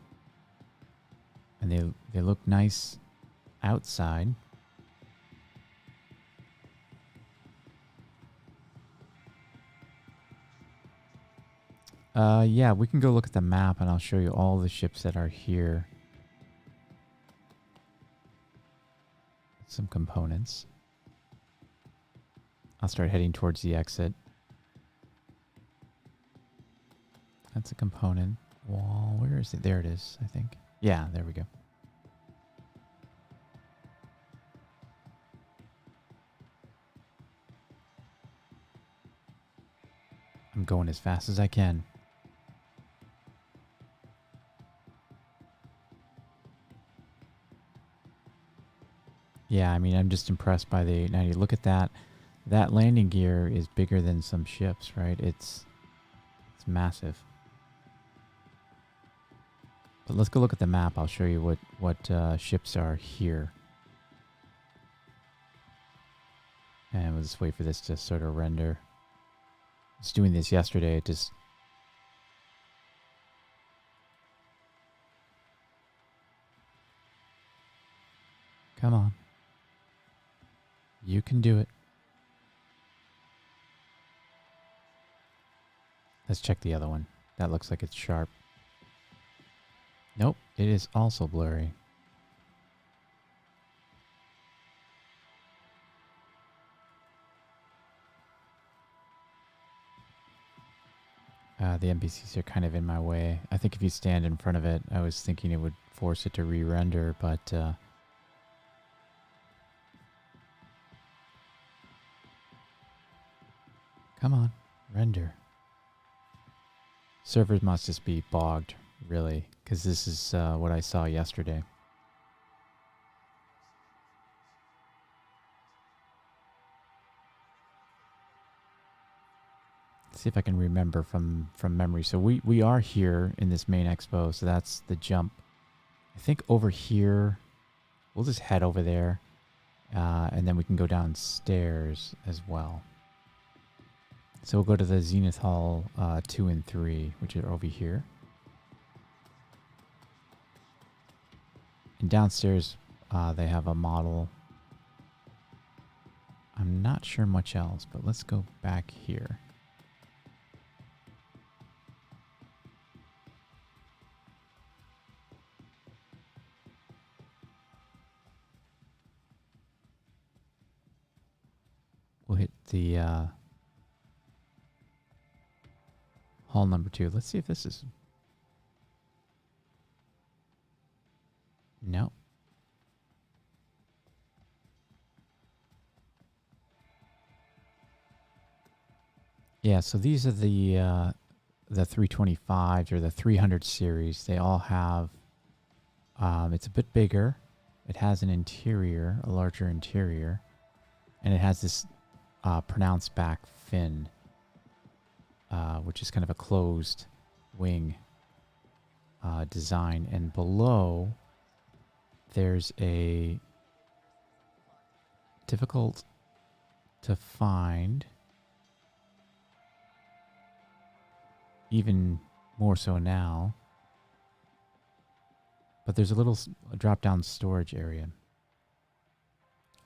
And they look nice outside. Yeah, we can go look at the map and I'll show you all the ships that are here. Some components. I'll start heading towards the exit. That's a component. Wall, where is it? There it is, I think. Yeah, there we go. I'm going as fast as I can. Yeah, I mean, I'm just impressed by the 890. Look at that. That landing gear is bigger than some ships, right? It's massive. But let's go look at the map. I'll show you what ships are here. And we'll just wait for this to sort of render. I was doing this yesterday. It just... Come on. You can do it. Let's check the other one. That looks like it's sharp. Nope, it is also blurry. The NPCs are kind of in my way. I think if you stand in front of it, I was thinking it would force it to re-render, but... Come on, render. Servers must just be bogged, really, because this is what I saw yesterday. Let's see if I can remember from memory. So we are here in this main expo, so that's the jump. I think over here, we'll just head over there, and then we can go downstairs as well. So we'll go to the Zenith Hall 2 and 3, which are over here. And downstairs, they have a model. I'm not sure much else, but let's go back here. We'll hit the hall number 2. Let's see if this is... No. Yeah, so these are the 325s or the 300 series. They all have... it's a bit bigger. It has an interior, a larger interior. And it has this pronounced back fin, which is kind of a closed wing design. And below, there's a difficult to find, even more so now, but there's a little drop-down storage area.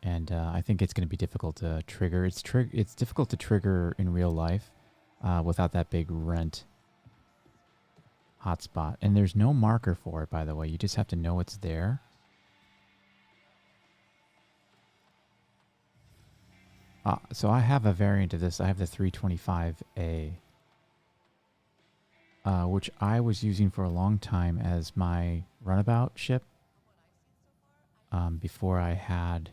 And I think it's going to be difficult to trigger. It's difficult to trigger in real life without that big rent hotspot. And there's no marker for it, by the way. You just have to know it's there. So I have a variant of this. I have the 325A. which I was using for a long time as my runabout ship before I had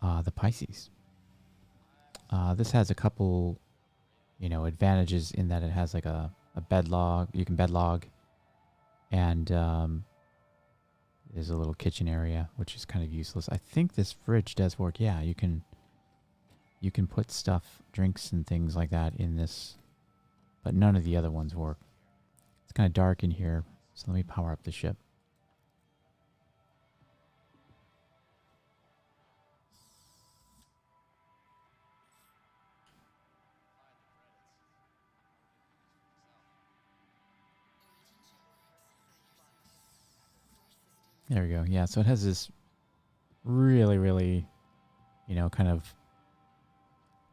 the Pisces. This has a couple, advantages in that it has like a bed log. You can bed log, and there's a little kitchen area, which is kind of useless. I think this fridge does work. Yeah, you can put stuff, drinks and things like that in this, but none of the other ones work. It's kind of dark in here, so let me power up the ship. There we go. Yeah, so it has this really, really, kind of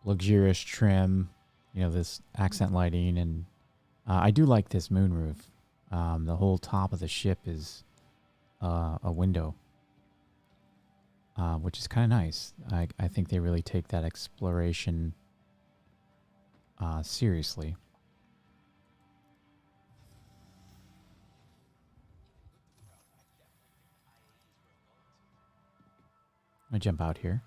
luxurious trim, this accent lighting, and I do like this moonroof. The whole top of the ship is a window, which is kind of nice. I think they really take that exploration seriously. I'm going to jump out here.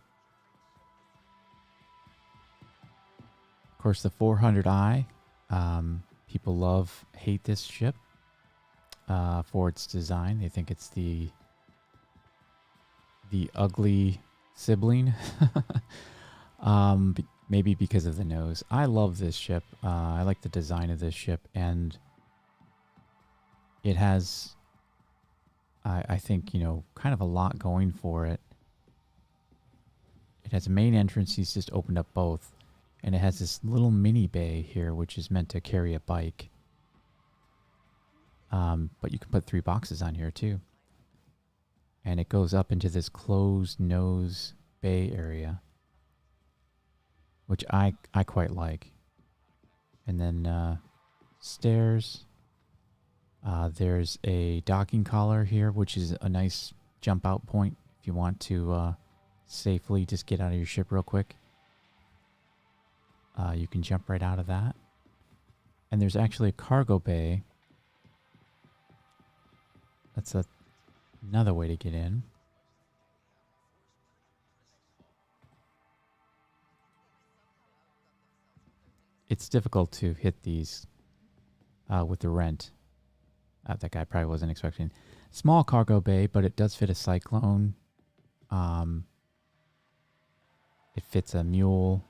Of course, the 400i. People hate this ship for its design. They think it's the ugly sibling. Maybe because of the nose. I love this ship. I like the design of this ship, and it has, I think, kind of a lot going for it. It has a main entrance. He's just opened up both. And it has this little mini bay here, which is meant to carry a bike. But you can put 3 boxes on here too. And it goes up into this closed nose bay area, which I quite like. And then stairs. There's a docking collar here, which is a nice jump out point if you want to safely just get out of your ship real quick. You can jump right out of that. And there's actually a cargo bay. That's another way to get in. It's difficult to hit these with the rent. That guy probably wasn't expecting. Small cargo bay, but it does fit a cyclone. It fits a mule.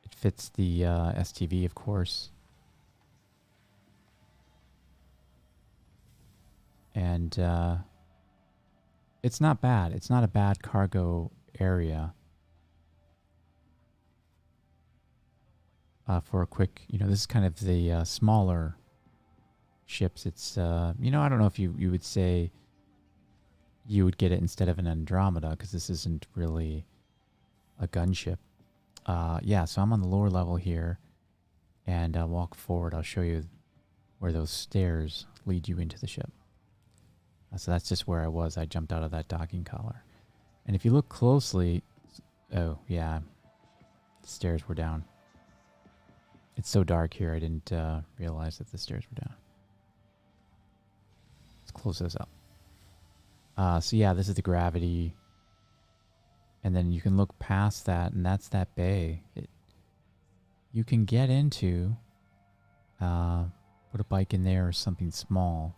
It fits the STV, of course. And it's not bad. It's not a bad cargo area. For a quick, this is kind of the smaller ships. It's, I don't know if you would say you would get it instead of an Andromeda, because this isn't really a gunship. Yeah, so I'm on the lower level here, and I'll walk forward. I'll show you where those stairs lead you into the ship. So that's just where I was. I jumped out of that docking collar. And if you look closely, oh, yeah, the stairs were down. It's so dark here, I didn't realize that the stairs were down. Let's close this up. So yeah, this is the gravity. And then you can look past that, and that's that bay. You can get into, put a bike in there or something small.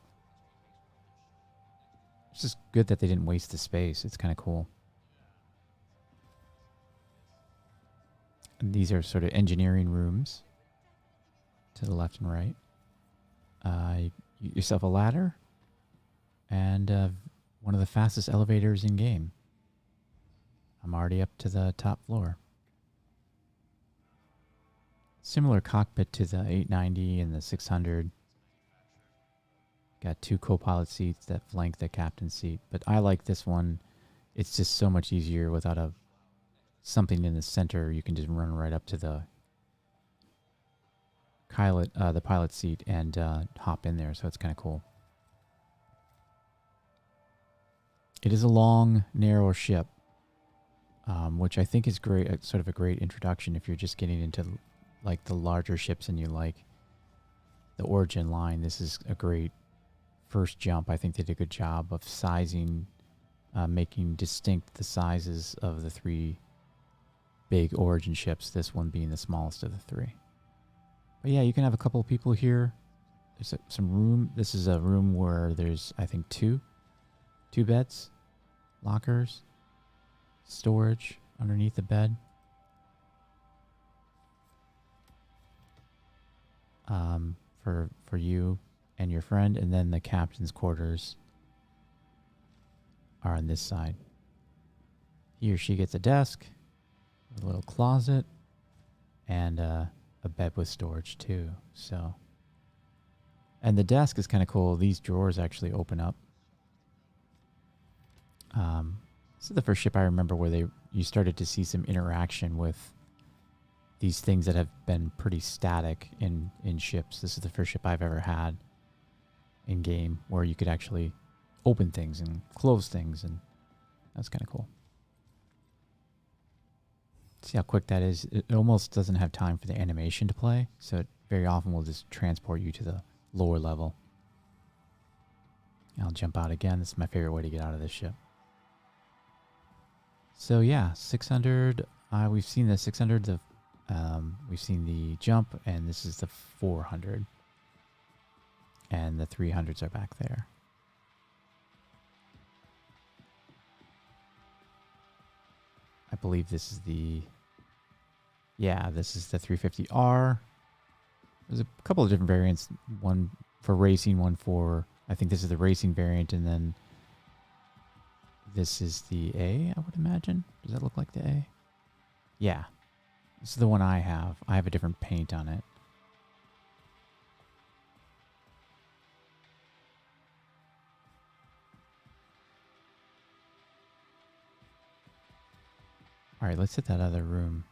It's just good that they didn't waste the space. It's kind of cool. And these are sort of engineering rooms to the left and right. You get yourself a ladder and one of the fastest elevators in game. I'm already up to the top floor. Similar cockpit to the 890 and the 600. Got 2 co-pilot seats that flank the captain's seat, but I like this one. It's just so much easier without something in the center. You can just run right up to the pilot seat and hop in there, so it's kind of cool. It is a long, narrow ship, which I think is great. Sort of a great introduction if you're just getting into like the larger ships and you like the Origin line, this is a great first jump. I think they did a good job of sizing, making distinct the sizes of the three big Origin ships, this one being the smallest of the three. But yeah, you can have a couple of people here. There's some room. This is a room where there's, I think, two beds, lockers, storage underneath the bed. For you and your friend, and then the captain's quarters are on this side. He or she gets a desk, a little closet, and a bed with storage too. So, and the desk is kind of cool. These drawers actually open up. This is the first ship I remember where you started to see some interaction with these things that have been pretty static in ships. This is the first ship I've ever had in game where you could actually open things and close things, and that's kind of cool. See how quick that is? It almost doesn't have time for the animation to play, so it very often will just transport you to the lower level. I'll jump out again. This is my favorite way to get out of this ship. So yeah, 600. We've seen the 600. We've seen the jump, and this is the 400. And the 300s are back there. I believe this is the... Yeah, this is the 350R. There's a couple of different variants. One for racing, one for... I think this is the racing variant, and then this is the A, I would imagine. Does that look like the A? Yeah. This is the one I have. I have a different paint on it. All right, let's hit that other room.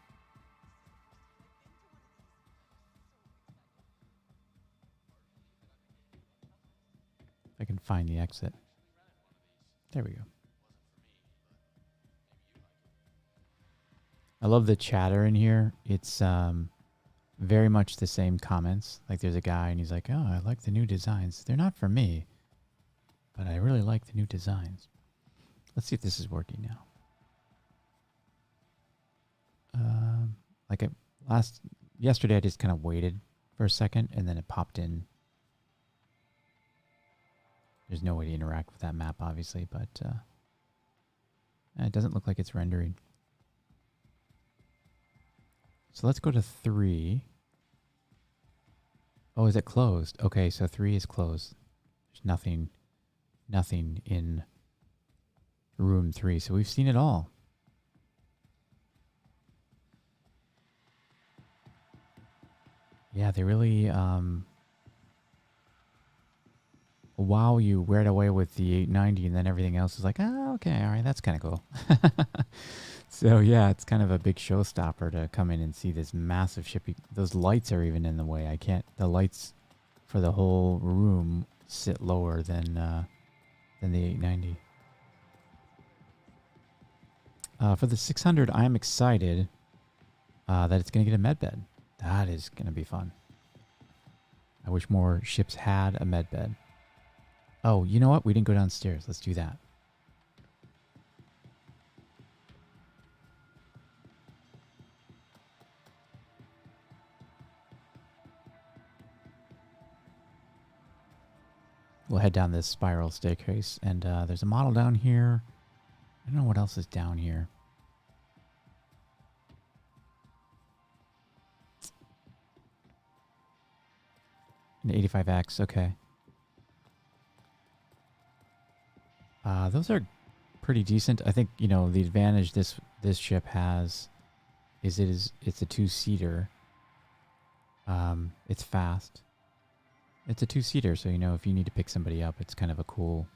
If I can find the exit. There we go. I love the chatter in here. It's very much the same comments. Like there's a guy and he's like, oh, I like the new designs. They're not for me, but I really like the new designs. Let's see if this is working now. Yesterday I just kind of waited for a second and then it popped in. There's no way to interact with that map, obviously, but it doesn't look like it's rendering. So let's go to 3. Oh, is it closed? Okay, so 3 is closed. There's nothing in room 3. So we've seen it all. Yeah, they really wow you right away with the 890, and then everything else is like, oh, okay, all right, that's kind of cool. So yeah, it's kind of a big showstopper to come in and see this massive ship. Those lights are even in the way. The lights for the whole room sit lower than the 890. For the 600, I'm excited that it's going to get a med bed. That is going to be fun. I wish more ships had a med bed. Oh, you know what? We didn't go downstairs. Let's do that. We'll head down this spiral staircase, and there's a model down here. I don't know what else is down here. An 85X, okay. Those are pretty decent. I think, you know, the advantage this ship has is it's a 2-seater. It's fast. It's a 2-seater, so, you know, if you need to pick somebody up, it's kind of a cool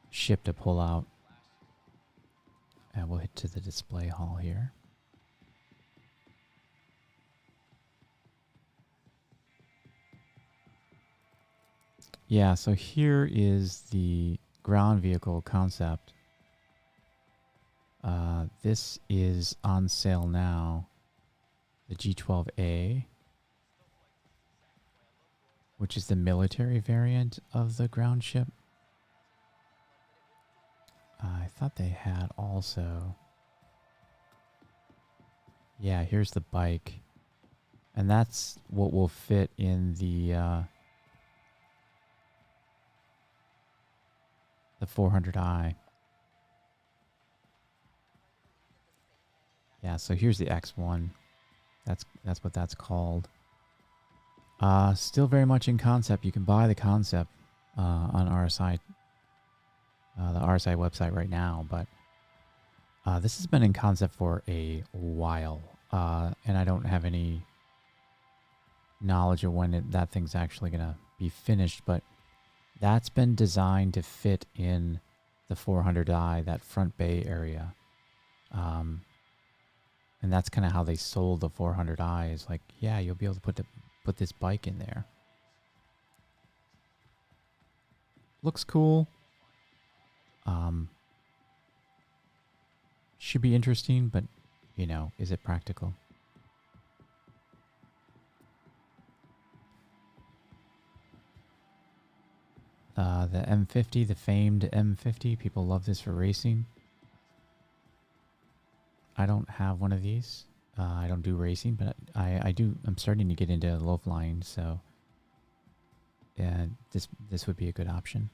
ship to pull out. And we'll head to the display hall here. Yeah, so here is the ground vehicle concept. This is on sale now. the G12A, which is the military variant of the ground ship. I thought they had also... Yeah, here's the bike. And that's what will fit in the 400i. Yeah, so here's the X1. That's what that's called. Still very much in concept. You can buy the concept on RSI, the RSI website right now, but this has been in concept for a while, and I don't have any knowledge of when that thing's actually going to be finished, but that's been designed to fit in the 400i, that front bay area. And that's kind of how they sold the 400i, is like, yeah, you'll be able to put this bike in there. Looks cool. Should be interesting, but, you know, is it practical? The M50, the famed M50. People love this for racing. I don't have one of these. I don't do racing, but I do. I'm starting to get into low flying, so yeah, this would be a good option.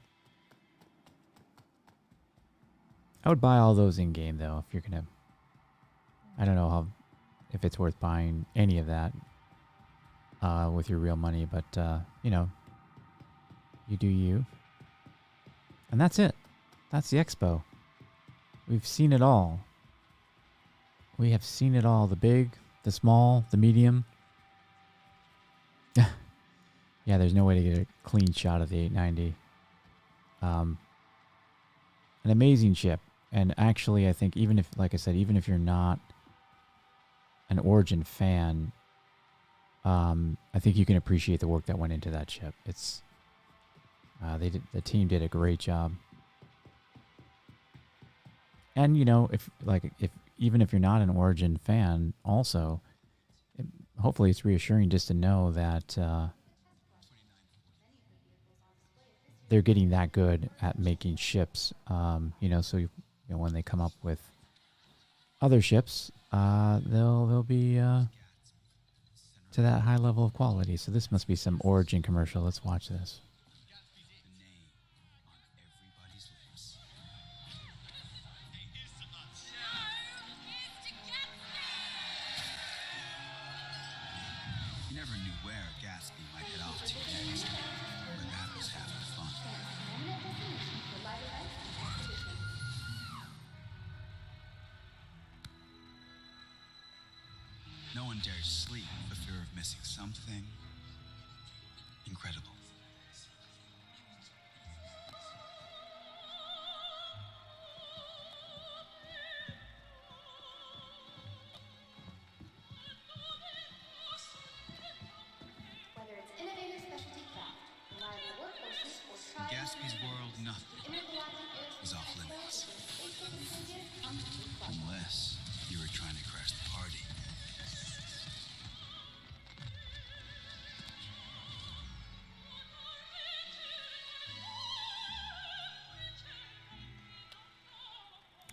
I would buy all those in game though. If you're gonna, I don't know if it's worth buying any of that with your real money, but you know, you do you. And that's it. That's the expo. We've seen it all. We have seen it all. The big, the small, the medium. Yeah, there's no way to get a clean shot of the 890. An amazing ship. And actually, I think even if, like I said, even if you're not an Origin fan, I think you can appreciate the work that went into that ship. It's the team did a great job. And you know, if even if you're not an Origin fan, also, hopefully it's reassuring just to know that they're getting that good at making ships. You know, so when they come up with other ships, they'll be to that high level of quality. So this must be some Origin commercial. Let's watch this. No one dares sleep for fear of missing something incredible. Whether it's innovative specialty craft, reliable workhorses, or In Gatsby's world, nothing is off limits. Unless you were trying to crash the party.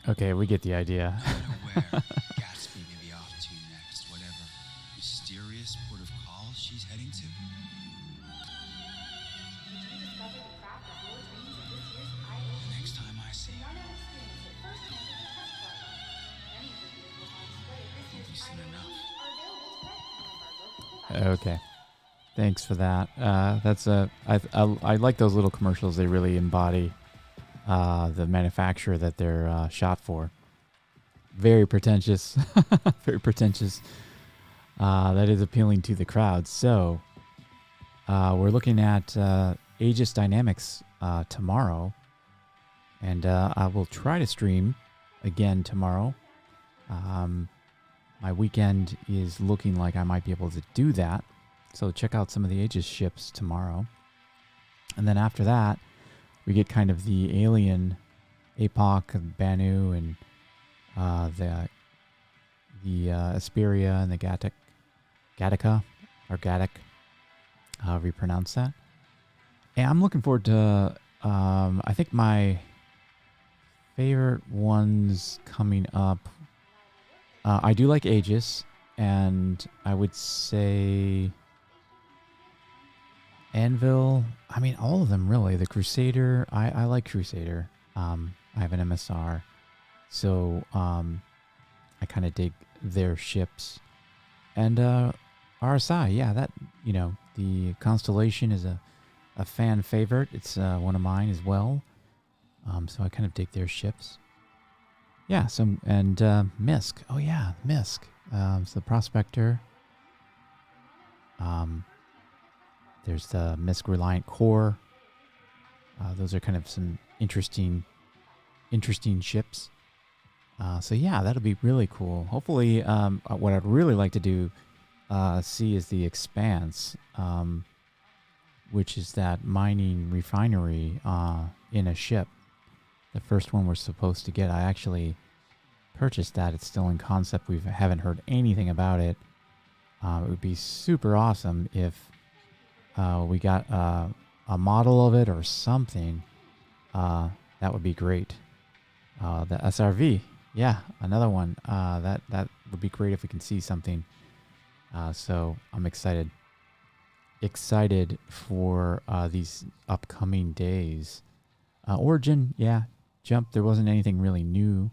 Okay, we get the idea. No matter where Gatsby may be off to next, whatever mysterious port of call she's heading to. The next time I see her, will be soon enough. Okay, thanks for that. I like those little commercials. They really embody the manufacturer that they're shot for. Very pretentious. Very pretentious. That is appealing to the crowd. So we're looking at Aegis Dynamics tomorrow. And I will try to stream again tomorrow. My weekend is looking like I might be able to do that. So check out some of the Aegis ships tomorrow. And then after that, we get kind of the alien APOC and Banu and the Asperia and the Gatic Gattaca, or Gaddock, however you pronounce that. And I'm looking forward to, I think my favorite ones coming up. I do like Aegis, and I would say Anvil. I mean, all of them really. The Crusader, I like Crusader. I have an MSR, so I kind of dig their ships. And RSI, yeah, that, you know, the Constellation is a fan favorite. It's one of mine as well. So I kind of dig their ships. Yeah, so, and Misk. Oh, yeah, Misk. It's the Prospector. There's the Misk Reliant Core. Those are kind of some interesting ships. So yeah, that'll be really cool. Hopefully, what I'd really like to do, see is the Expanse, which is that mining refinery in a ship. The first one we're supposed to get. I actually purchased that. It's still in concept. We haven't heard anything about it. It would be super awesome if we got a model of it or something. That would be great. The SRV. Yeah, another one. That would be great if we can see something. So I'm excited. Excited for these upcoming days. Origin, yeah. Jump, there wasn't anything really new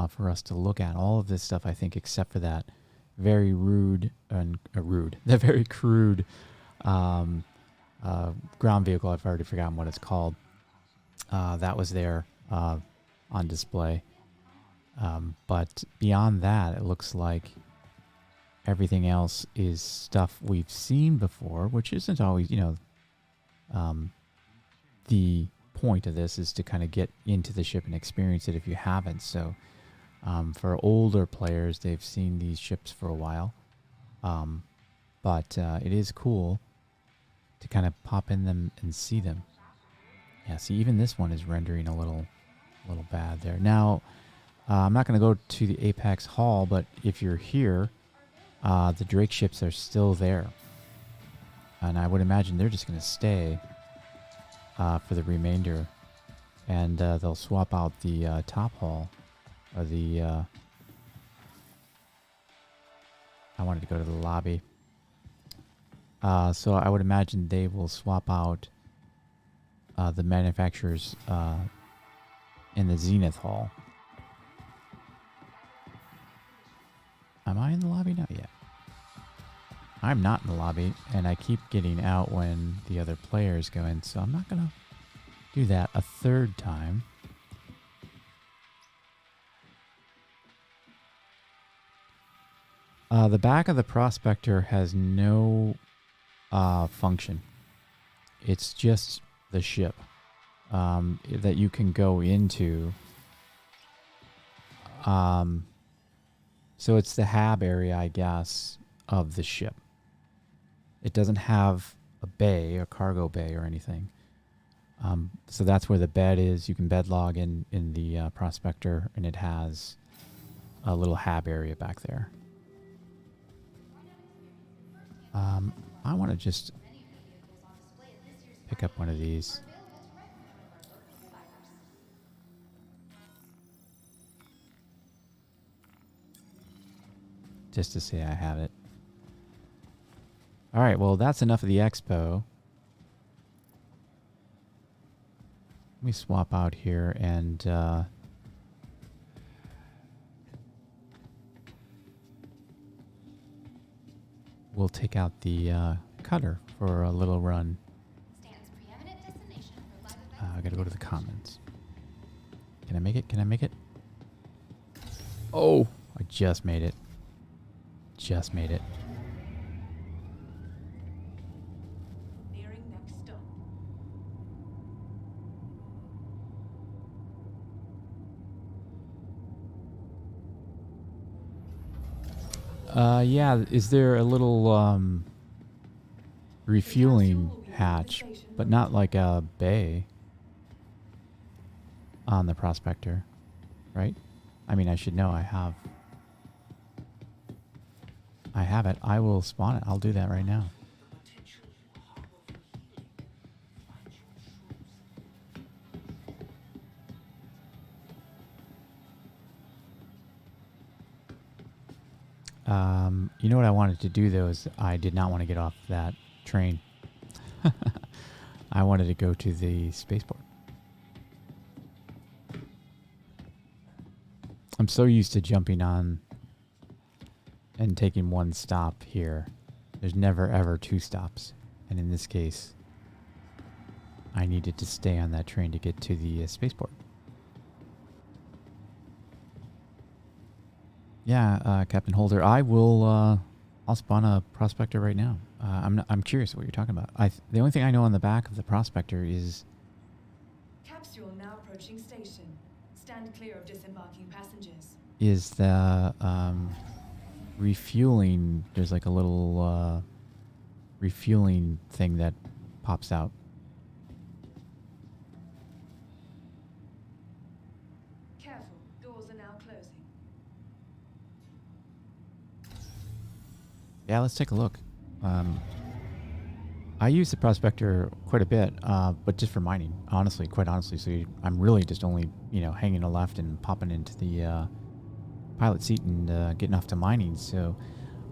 for us to look at. All of this stuff, I think, except for that very the very crude ground vehicle. I've already forgotten what it's called. That was there on display. But beyond that, it looks like everything else is stuff we've seen before, which isn't always, you know, the point of this is to kind of get into the ship and experience it if you haven't. So for older players, they've seen these ships for a while. But it is cool to kind of pop in them and see them. Yeah, see, even this one is rendering a little bad there. Now, I'm not going to go to the Apex Hall, but if you're here, the Drake ships are still there. And I would imagine they're just going to stay for the remainder. And they'll swap out the top hall, or the... I wanted to go to the lobby. So I would imagine they will swap out the manufacturers in the Zenith Hall. Am I in the lobby now? Yeah. I'm not in the lobby, and I keep getting out when the other players go in, so I'm not going to do that a third time. The back of the Prospector has no function. It's just the ship that you can go into. So it's the hab area, I guess, of the ship. It doesn't have a bay, a cargo bay or anything. So that's where the bed is. You can bed log in the Prospector, and it has a little hab area back there. I want to just pick up one of these. Just to say I have it. All right, well, that's enough of the expo. Let me swap out here and we'll take out the cutter for a little run. I gotta go to the comments. Can I make it? Can I make it? Oh, I just made it. Just made it. Nearing next stop. Yeah, is there a little refueling hatch, but not like a bay on the Prospector, right? I mean, I should know. I I have it. I will spawn it. I'll do that right now. You know what I wanted to do though is I did not want to get off that train. I wanted to go to the spaceport. I'm so used to jumping on and taking one stop here. There's never ever two stops. And in this case, I needed to stay on that train to get to the spaceport. Yeah, Captain Holder, I will. I'll spawn a prospector right now. I'm curious what you're talking about. The only thing I know on the back of the prospector is Capsule now approaching station. Stand clear of disembarking passengers. the refueling. There's like a little refueling thing that pops out. Careful, doors are now closing. Yeah, let's take a look. I use the prospector quite a bit, but just for mining, quite honestly. So I'm really just only, hanging a left and popping into the pilot seat and getting off to mining. So,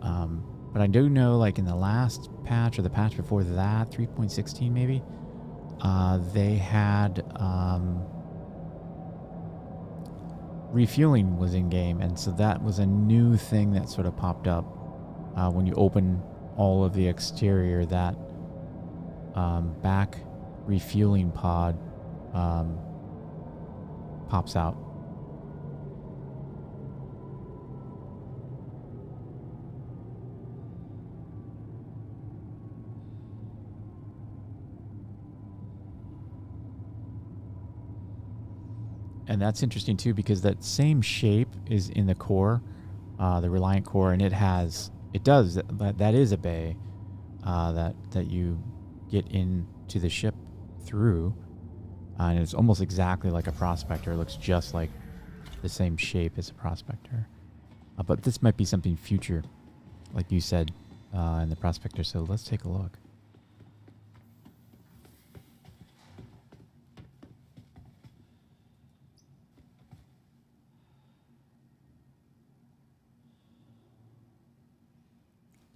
but I do know, like in the last patch or the patch before that, 3.16 maybe, they had refueling was in game, and so that was a new thing that sort of popped up. When you open all of the exterior, that back refueling pod pops out. And that's interesting too, because that same shape is in the core, the Reliant core, and that is a bay that you get into the ship through, and it's almost exactly like a prospector. It looks just like the same shape as a prospector, but this might be something future, like you said, in the prospector. So let's take a look.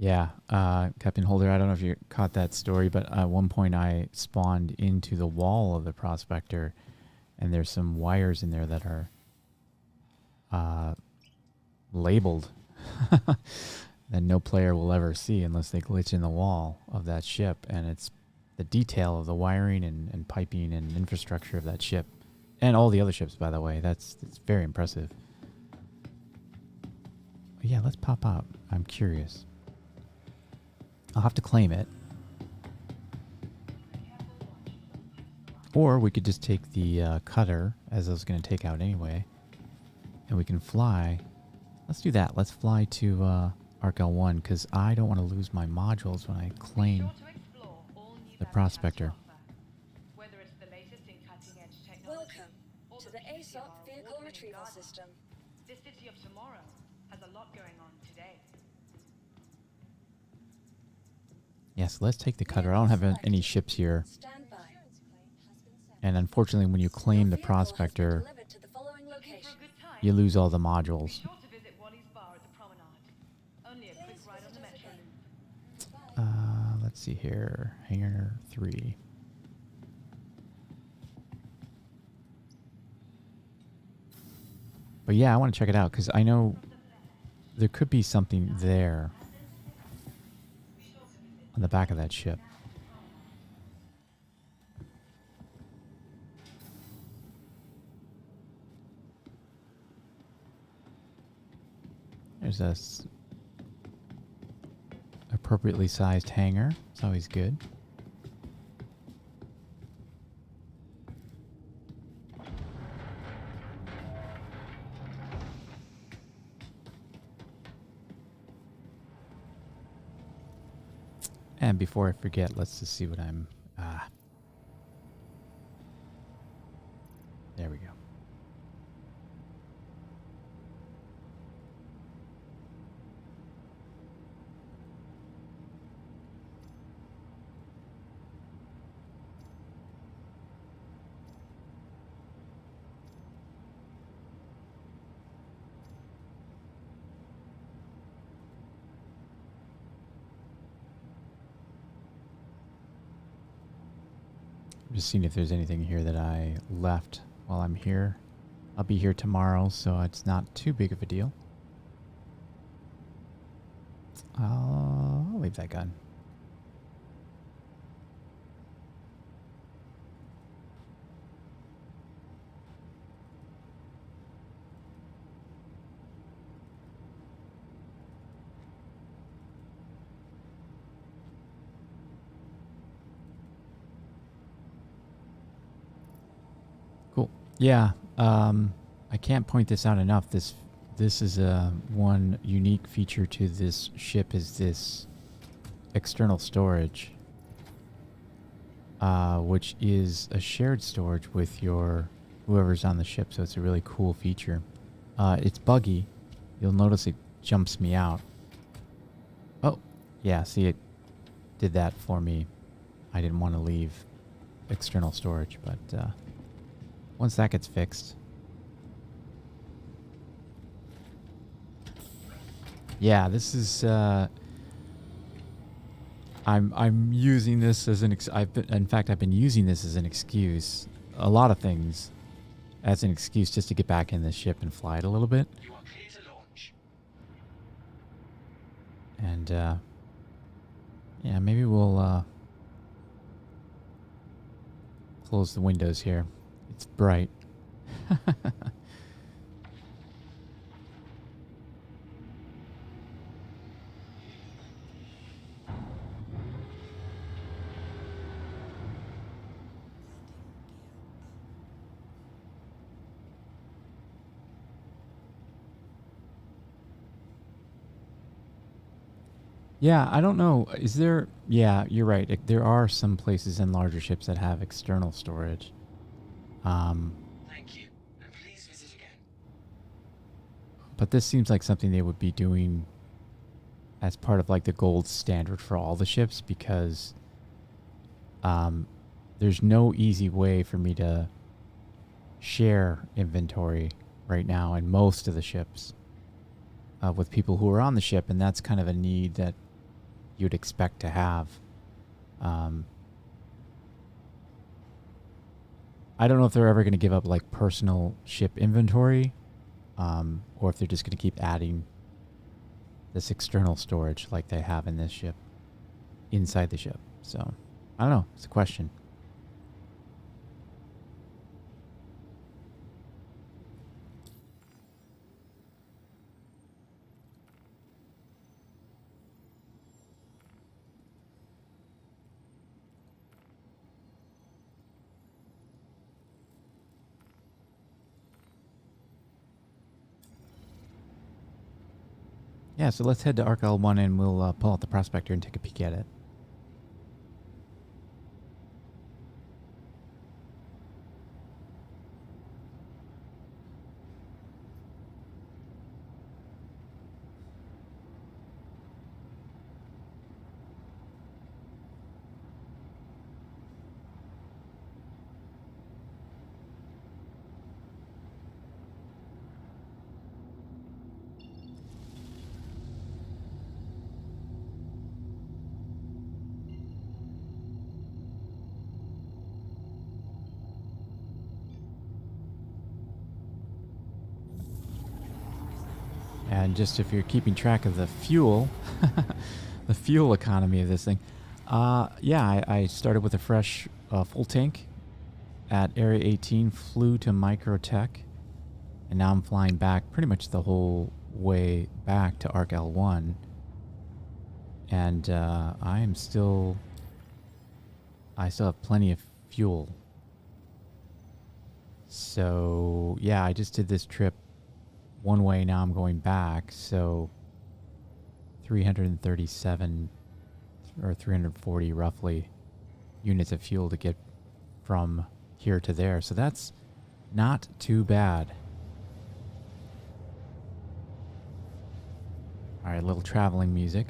Yeah, Captain Holder, I don't know if you caught that story, but at one point I spawned into the wall of the prospector, and there's some wires in there that are labeled that no player will ever see unless they glitch in the wall of that ship. And it's the detail of the wiring and piping and infrastructure of that ship, and all the other ships, by the way. It's very impressive. But yeah, let's pop out. I'm curious. I'll have to claim it. Or we could just take the cutter, as I was going to take out anyway, and we can fly. Let's do that. Let's fly to Arc L1, because I don't want to lose my modules when I claim the prospector. Welcome to the ASOP Vehicle Retrieval System. This city of tomorrow has a lot going on today. Yes, let's take the cutter. I don't have any ships here. Stand by. And unfortunately, when you claim the prospector, you lose all the modules. Sure to visit Wally's bar at the promenade. Only a quick ride on the metro loop. Let's see here. Hangar 3. But yeah, I want to check it out, because I know there could be something there on the back of that ship. There's a appropriately sized hangar. It's always good. And before I forget, let's just see what I'm... There we go. I'm just seeing if there's anything here that I left while I'm here. I'll be here tomorrow, so it's not too big of a deal. I'll leave that gun. Cool. Yeah, I can't point this out enough. This is one unique feature to this ship is this external storage, which is a shared storage with your whoever's on the ship. So it's a really cool feature. It's buggy. You'll notice it jumps me out. Oh, yeah. See, it did that for me. I didn't want to leave external storage, but once that gets fixed. Yeah, this is. I'm using this as an. In fact, I've been using this as an excuse. A lot of things, as an excuse just to get back in the ship and fly it a little bit. You are clear to launch. And yeah, maybe we'll close the windows here. It's bright. Yeah, I don't know. Is there... Yeah, you're right. There are some places in larger ships that have external storage. Thank you, and please visit again. But this seems like something they would be doing as part of like the gold standard for all the ships, because there's no easy way for me to share inventory right now in most of the ships with people who are on the ship, and that's kind of a need that you'd expect to have. I don't know if they're ever going to give up like personal ship inventory, or if they're just going to keep adding this external storage like they have in this ship inside the ship. So I don't know. It's a question. Yeah, so let's head to Arc L1 and we'll pull out the prospector and take a peek at it. And just if you're keeping track of the fuel, the fuel economy of this thing, yeah, I started with a fresh full tank at Area 18, flew to Microtech, and now I'm flying back pretty much the whole way back to Arc L1. And I still have plenty of fuel. So yeah, I just did this trip one way, now I'm going back, so 337 or 340 roughly units of fuel to get from here to there. So that's not too bad. All right, a little traveling music.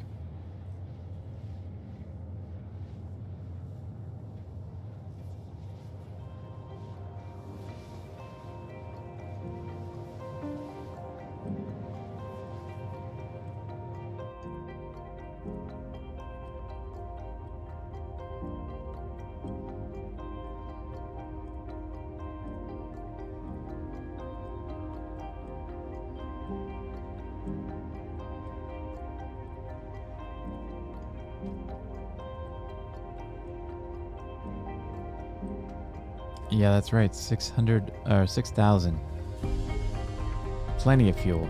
Yeah, that's right. 600 or 6,000. Plenty of fuel.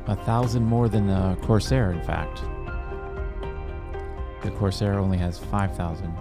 A 1,000 more than the Corsair, in fact. The Corsair only has 5,000.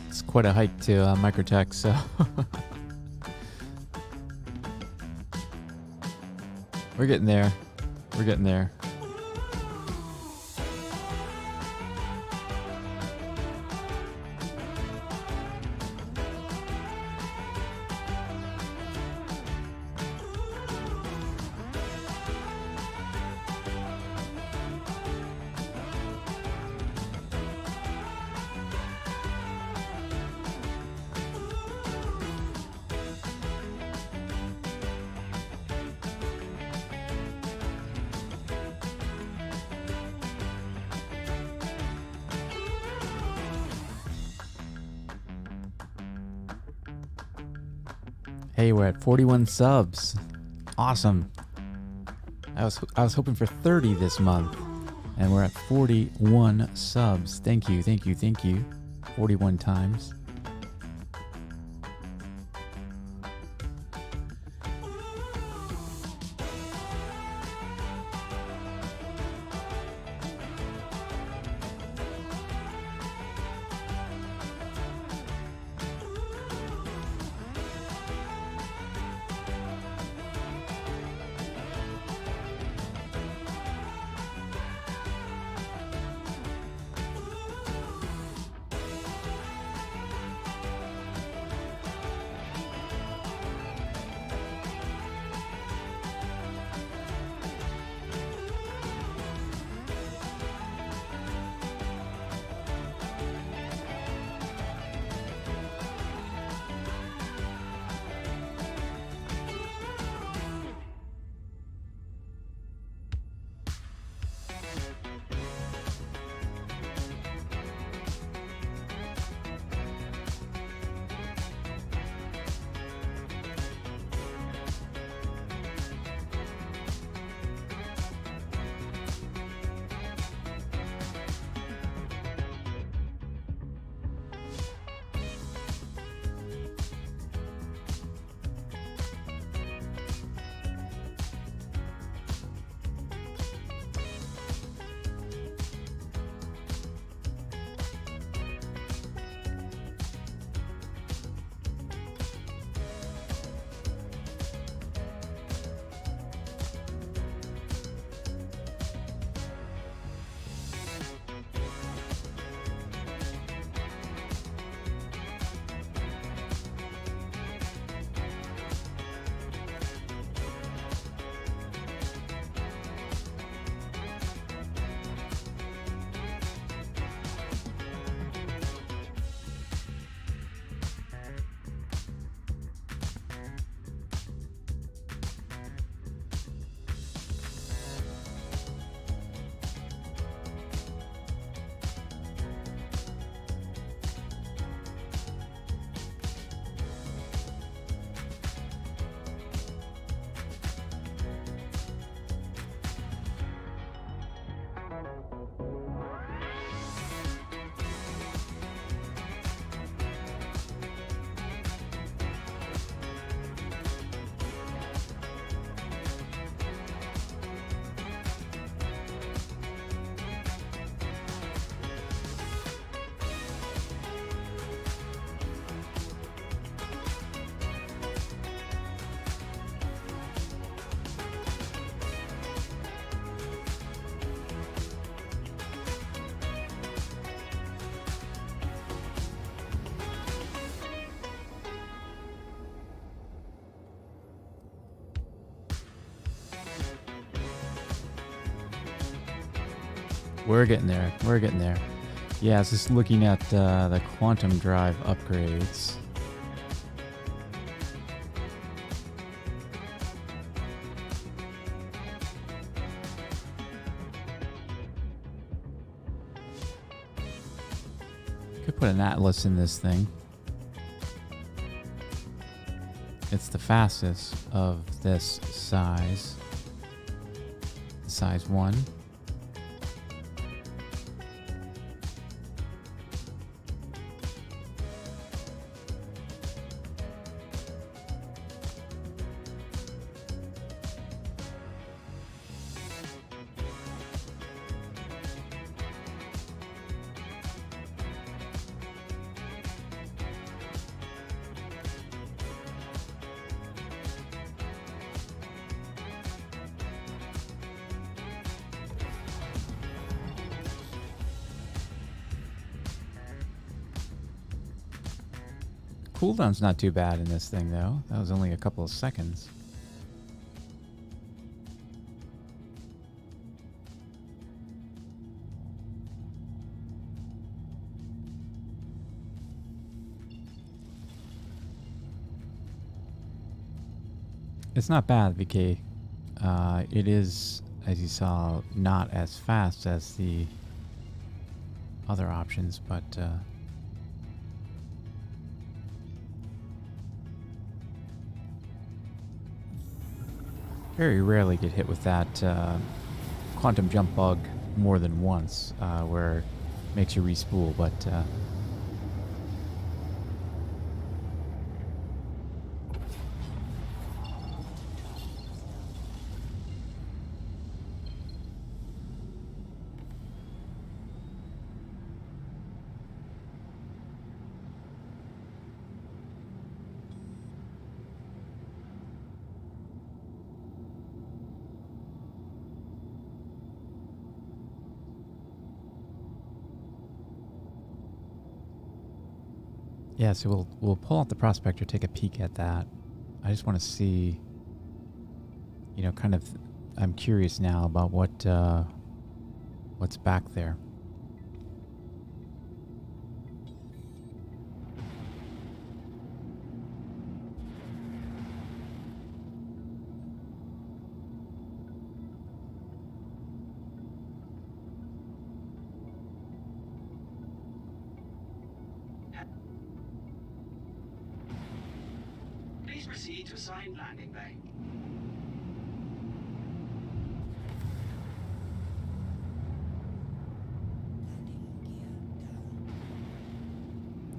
It's quite a hike to Microtech, so we're getting there. We're getting there. Hey, we're at 41 subs. Awesome. I was hoping for 30 this month, and we're at 41 subs. Thank you, thank you, thank you. 41 times. We're getting there. We're getting there. Yeah, it's just looking at the quantum drive upgrades. Could put an Atlas in this thing. It's the fastest of this size. Size 1. Cooldown's not too bad in this thing, though. That was only a couple of seconds. It's not bad, VK. It is, as you saw, not as fast as the other options, but very rarely get hit with that quantum jump bug more than once, where it makes you respool, but yeah, so we'll pull out the prospector, take a peek at that. I just want to see, you know, kind of. I'm curious now about what's back there. Please proceed to assigned landing bay.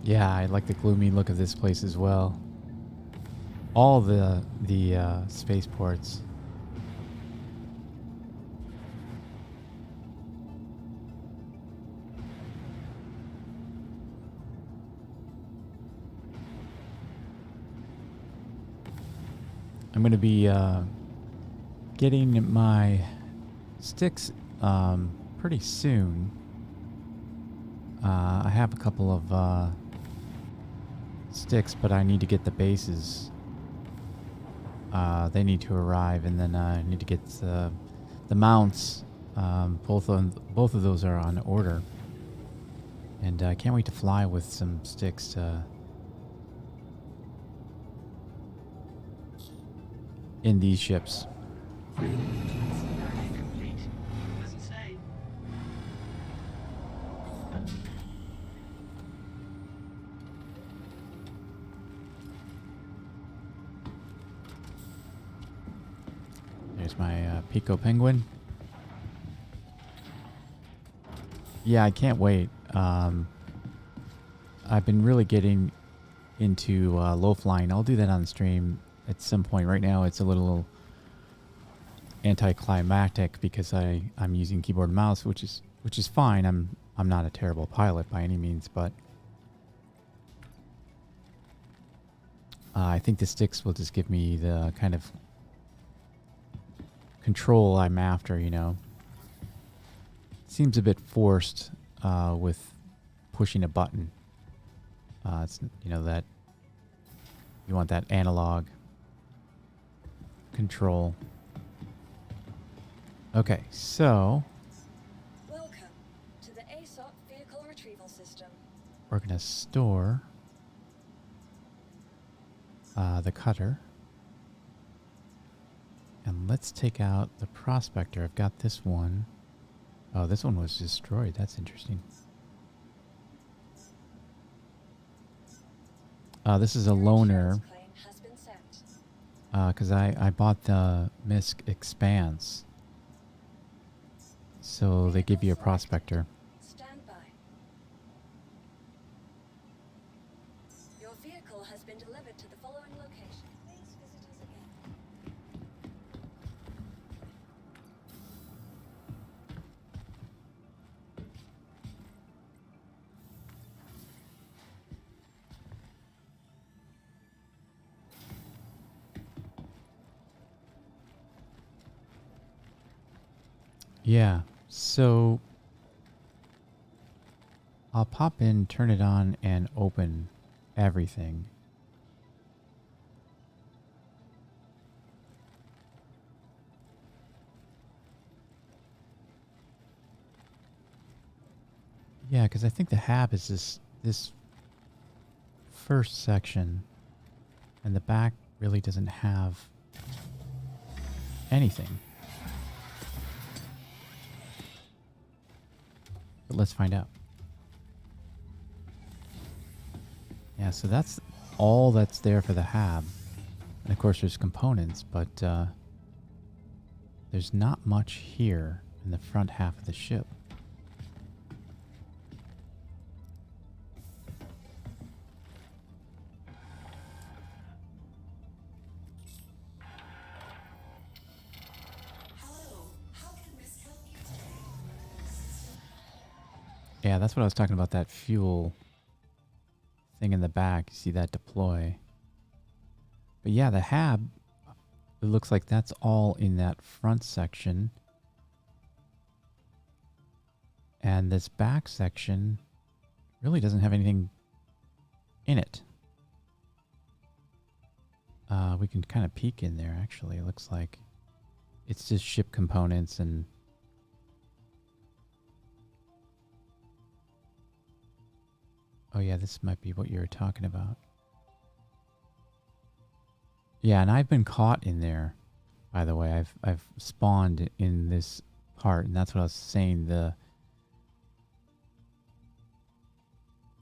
Yeah, I like the gloomy look of this place as well. All the spaceports. I'm going to be getting my sticks pretty soon. I have a couple of sticks, but I need to get the bases. They need to arrive, and then I need to get the mounts. Both of those are on order, and I can't wait to fly with some sticks in these ships. Complete. Pleasant stay. There's my Pico Penguin. Yeah, I can't wait. I've been really getting into low flying. I'll do that on stream at some point. Right now it's a little anticlimactic because I'm using keyboard and mouse, which is fine. I'm not a terrible pilot by any means, but I think the sticks will just give me the kind of control I'm after, you know. Seems a bit forced with pushing a button. It's, you know, that you want that analog control. Okay, so Welcome we're going to store the cutter. And let's take out the prospector. I've got this one. Oh, this one was destroyed. That's interesting. This is a loaner. Claim has been set. Because I bought the MISC Expanse. So they give you a prospector. Stand by. Your vehicle has been delivered to the following location. Please visit us again. Yeah, so I'll pop in, turn it on, and open everything. Yeah, because I think the hab is this first section, and the back really doesn't have anything. But let's find out. Yeah, so that's all that's there for the hab. And of course there's components, but there's not much here in the front half of the ship. Yeah, that's what I was talking about, that fuel thing in the back. You see that deploy. But yeah, the hab, it looks like that's all in that front section. And this back section really doesn't have anything in it. We can kind of peek in there, actually. It looks like it's just ship components and... Oh yeah, this might be what you were talking about. Yeah, and I've been caught in there, by the way. I've spawned in this part, and that's what I was saying.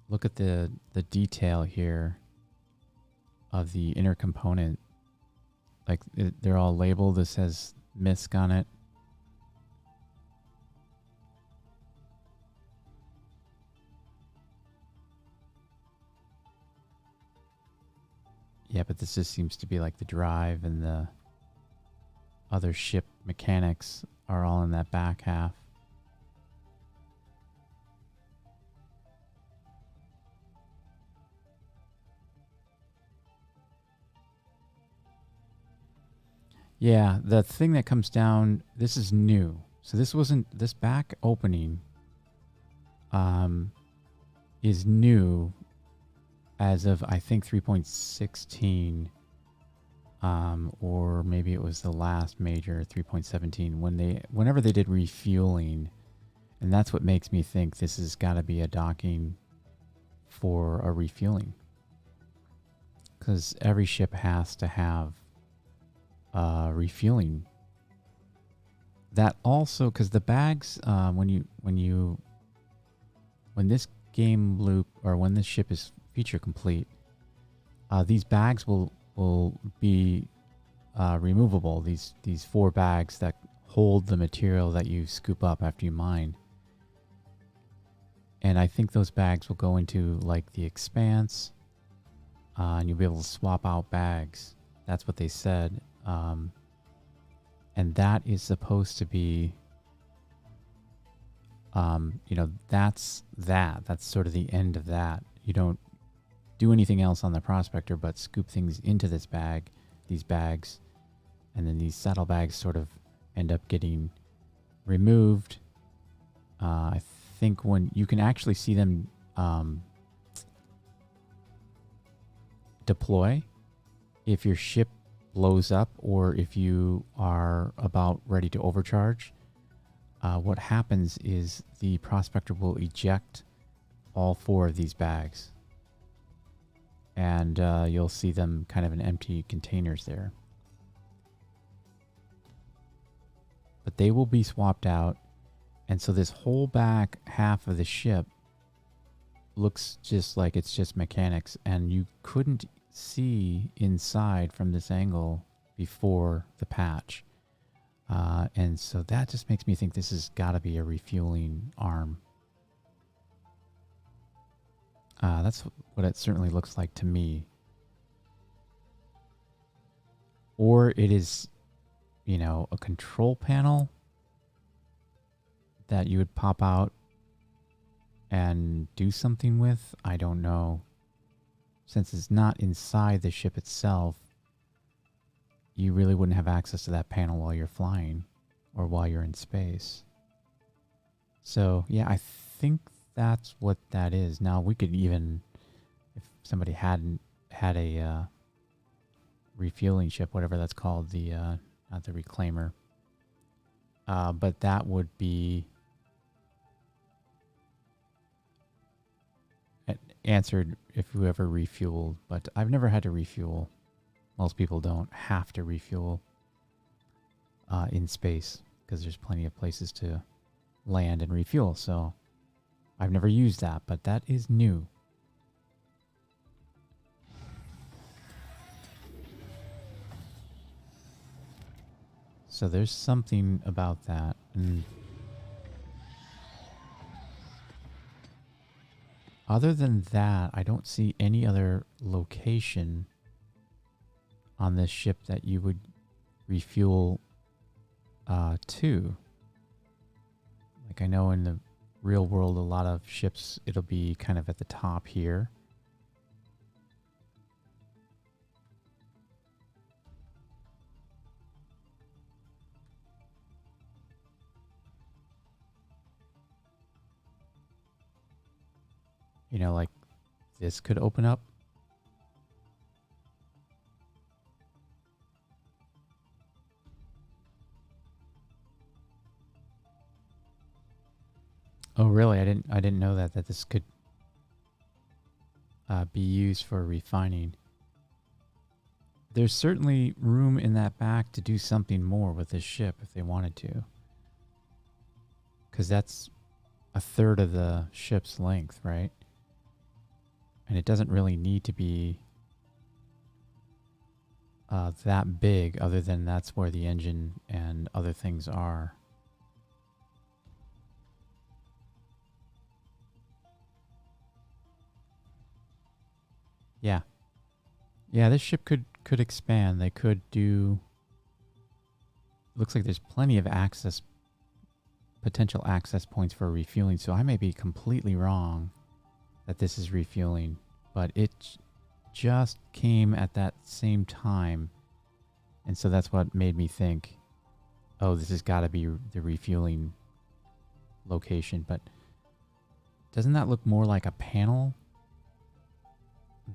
Look at the detail here of the inner component. Like they're all labeled. This has MISC on it. Yeah, but this just seems to be like the drive, and the other ship mechanics are all in that back half. Yeah, the thing that comes down, this is new. So this back opening is new as of, I think, 3.16, or maybe it was the last major 3.17 whenever they did refueling, and that's what makes me think this has got to be a docking for a refueling, because every ship has to have refueling. That also, because the bags, when this game loop, or when this ship is feature complete, these bags will be removable. These 4 bags that hold the material that you scoop up after you mine. And I think those bags will go into like the Expanse, and you'll be able to swap out bags. That's what they said. And that is supposed to be, that's sort of the end of that. You don't do anything else on the prospector but scoop things into these bags, and then these saddlebags sort of end up getting removed. I think when you can actually see them deploy if your ship blows up, or if you are about ready to overcharge. What happens is the prospector will eject all 4 of these bags. And you'll see them kind of in empty containers there. But they will be swapped out. And so this whole back half of the ship looks just like it's just mechanics. And you couldn't see inside from this angle before the patch. And so that just makes me think this has got to be a refueling arm. That's what it certainly looks like to me. Or it is, you know, a control panel that you would pop out and do something with. I don't know. Since it's not inside the ship itself, you really wouldn't have access to that panel while you're flying or while you're in space. So, yeah, I think that's what that is. Now, we could even, if somebody hadn't had a refueling ship, whatever that's called, the not the reclaimer, but that would be answered if you ever refueled. But I've never had to refuel. Most people don't have to refuel in space because there's plenty of places to land and refuel. So I've never used that, but that is new. So there's something about that. And other than that, I don't see any other location on this ship that you would refuel to. Like, I know in the real world, a lot of ships, it'll be kind of at the top here. You know, like this could open up. Oh, really? I didn't know that this could be used for refining. There's certainly room in that back to do something more with this ship if they wanted to. Because that's a third of the ship's length, right? And it doesn't really need to be that big, other than that's where the engine and other things are. Yeah. Yeah, this ship could expand. They could do... Looks like there's plenty of potential access points for refueling, so I may be completely wrong that this is refueling, but it just came at that same time, and so that's what made me think, oh, this has got to be the refueling location. But doesn't that look more like a panel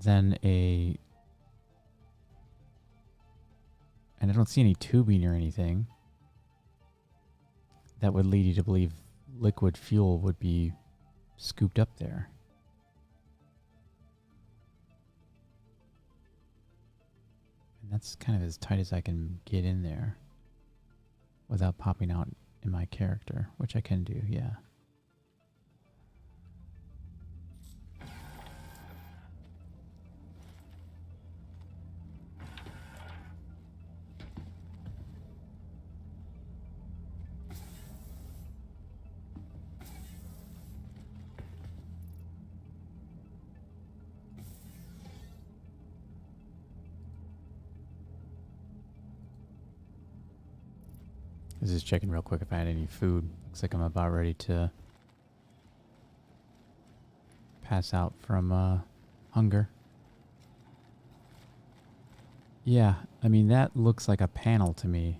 than a... And I don't see any tubing or anything that would lead you to believe liquid fuel would be scooped up there. And that's kind of as tight as I can get in there without popping out in my character, which I can do, yeah. I was just checking real quick if I had any food. Looks like I'm about ready to pass out from hunger. Yeah, I mean, that looks like a panel to me.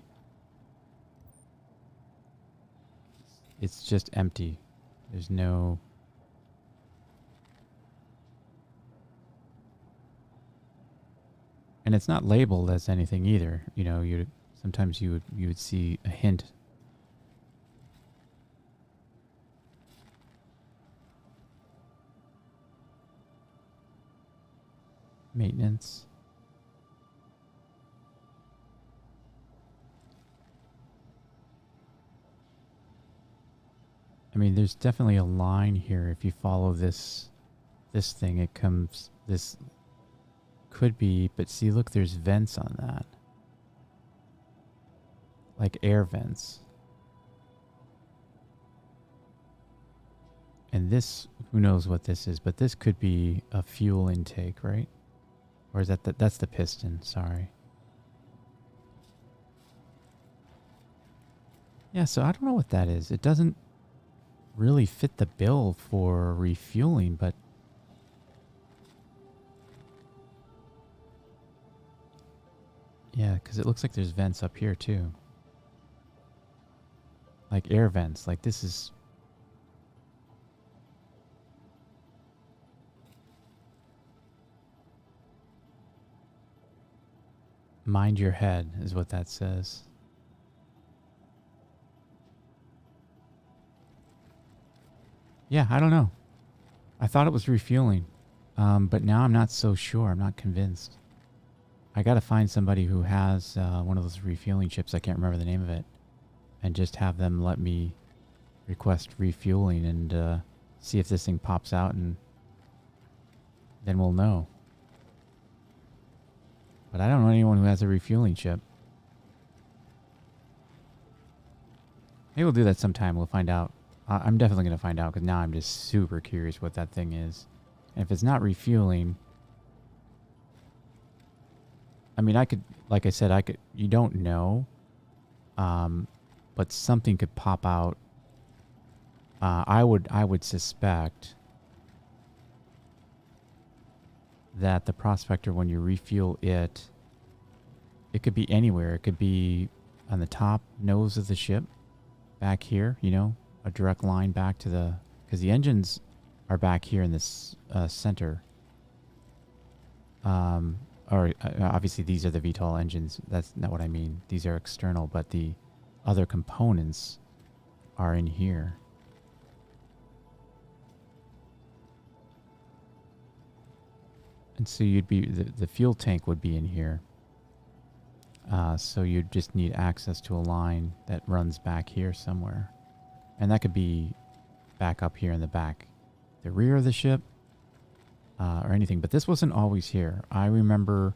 It's just empty. There's no... And it's not labeled as anything either. You know, sometimes you would see a hint. Maintenance. I mean, there's definitely a line here. If you follow this thing, it comes, this could be, but see, look, there's vents on that. Like air vents. And this, who knows what this is, but this could be a fuel intake, right? Or is that that's the piston, sorry. Yeah, so I don't know what that is. It doesn't really fit the bill for refueling, but yeah, because it looks like there's vents up here too. Like air vents, like this is... Mind your head is what that says. Yeah, I don't know. I thought it was refueling, but now I'm not so sure. I'm not convinced. I got to find somebody who has one of those refueling chips. I can't remember the name of it. And just have them let me request refueling and see if this thing pops out, and then we'll know. But I don't know anyone who has a refueling chip. Maybe we'll do that sometime. We'll find out. I'm definitely going to find out because now I'm just super curious what that thing is. And if it's not refueling... I mean, I could... Like I said, I could... You don't know. But something could pop out. I would suspect that the prospector, when you refuel it, it could be anywhere. It could be on the top nose of the ship, back here, you know, a direct line back to the... Because the engines are back here in this center. Obviously these are the VTOL engines. That's not what I mean. These are external, but the other components are in here. And so you'd be... The fuel tank would be in here. So you'd just need access to a line that runs back here somewhere. And that could be back up here in the back, the rear of the ship, or anything. But this wasn't always here. I remember,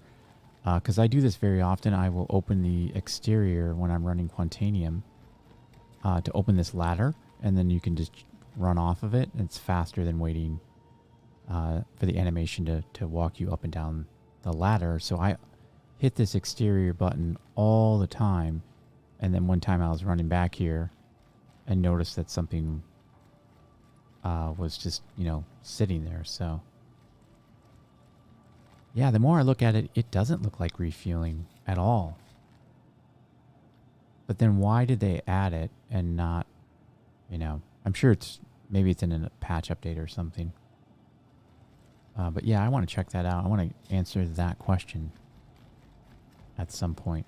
because I do this very often, I will open the exterior when I'm running Quantanium to open this ladder, and then you can just run off of it. It's faster than waiting for the animation to walk you up and down the ladder. So I hit this exterior button all the time, and then one time I was running back here and noticed that something was just, you know, sitting there. So yeah, the more I look at it, it doesn't look like refueling at all. But then why did they add it and not, you know, I'm sure maybe it's in a patch update or something. But yeah, I want to check that out. I want to answer that question at some point.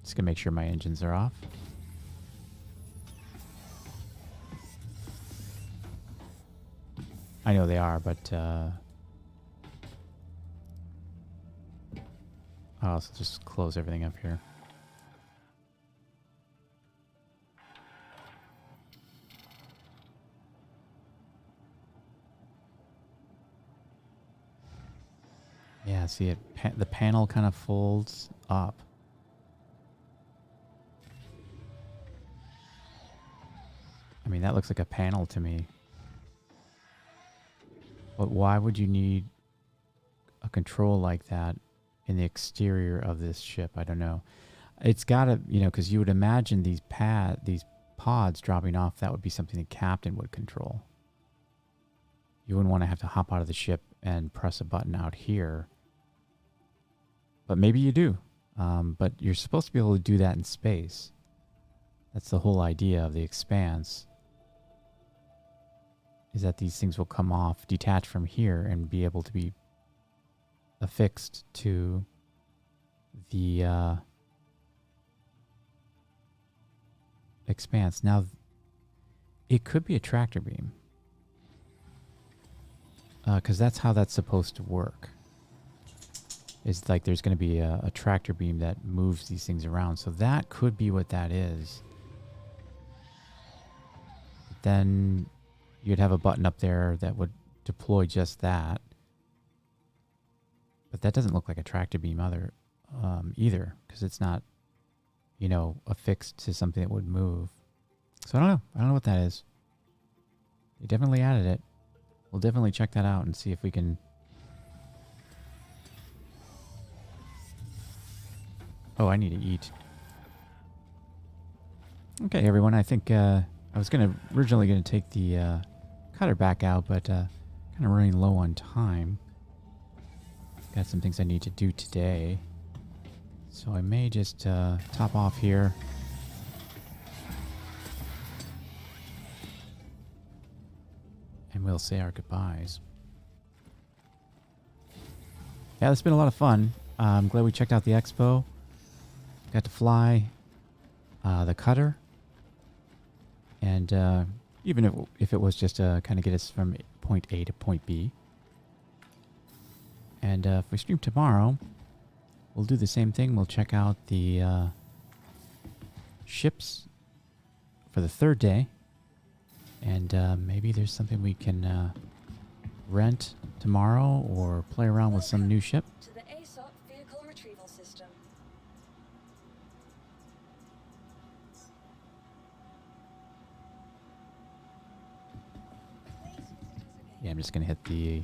Just gonna make sure my engines are off. I know they are, but I'll also just close everything up here. Yeah, see it. The panel kind of folds up. I mean, that looks like a panel to me. But why would you need a control like that in the exterior of this ship? I don't know. It's got to, you know, because you would imagine these pods dropping off, that would be something the captain would control. You wouldn't want to have to hop out of the ship and press a button out here. But maybe you do. But you're supposed to be able to do that in space. That's the whole idea of the Expanse. Is that these things will come off, detach from here, and be able to be affixed to the Expanse. Now, It could be a tractor beam. Because that's how that's supposed to work. It's like there's going to be a tractor beam that moves these things around. So that could be what that is. Then you'd have a button up there that would deploy just that. But that doesn't look like a tractor beam either, because it's not, affixed to something that would move. So I don't know. I don't know what that is. They definitely added it. We'll definitely check that out and see if we can... Oh, I need to eat. Okay, everyone. I think I was originally going to take the cutter back out, but kind of running low on time. Got some things I need to do today. So I may just top off here. And we'll say our goodbyes. Yeah, it's been a lot of fun. I'm glad we checked out the expo. Got to fly the cutter. And even if it was just to kind of get us from point A to point B. And if we stream tomorrow, we'll do the same thing. We'll check out the ships for the third day. And maybe there's something we can rent tomorrow or play around with some new ship. To the ASOP vehicle retrieval system. Yeah, I'm just going to hit the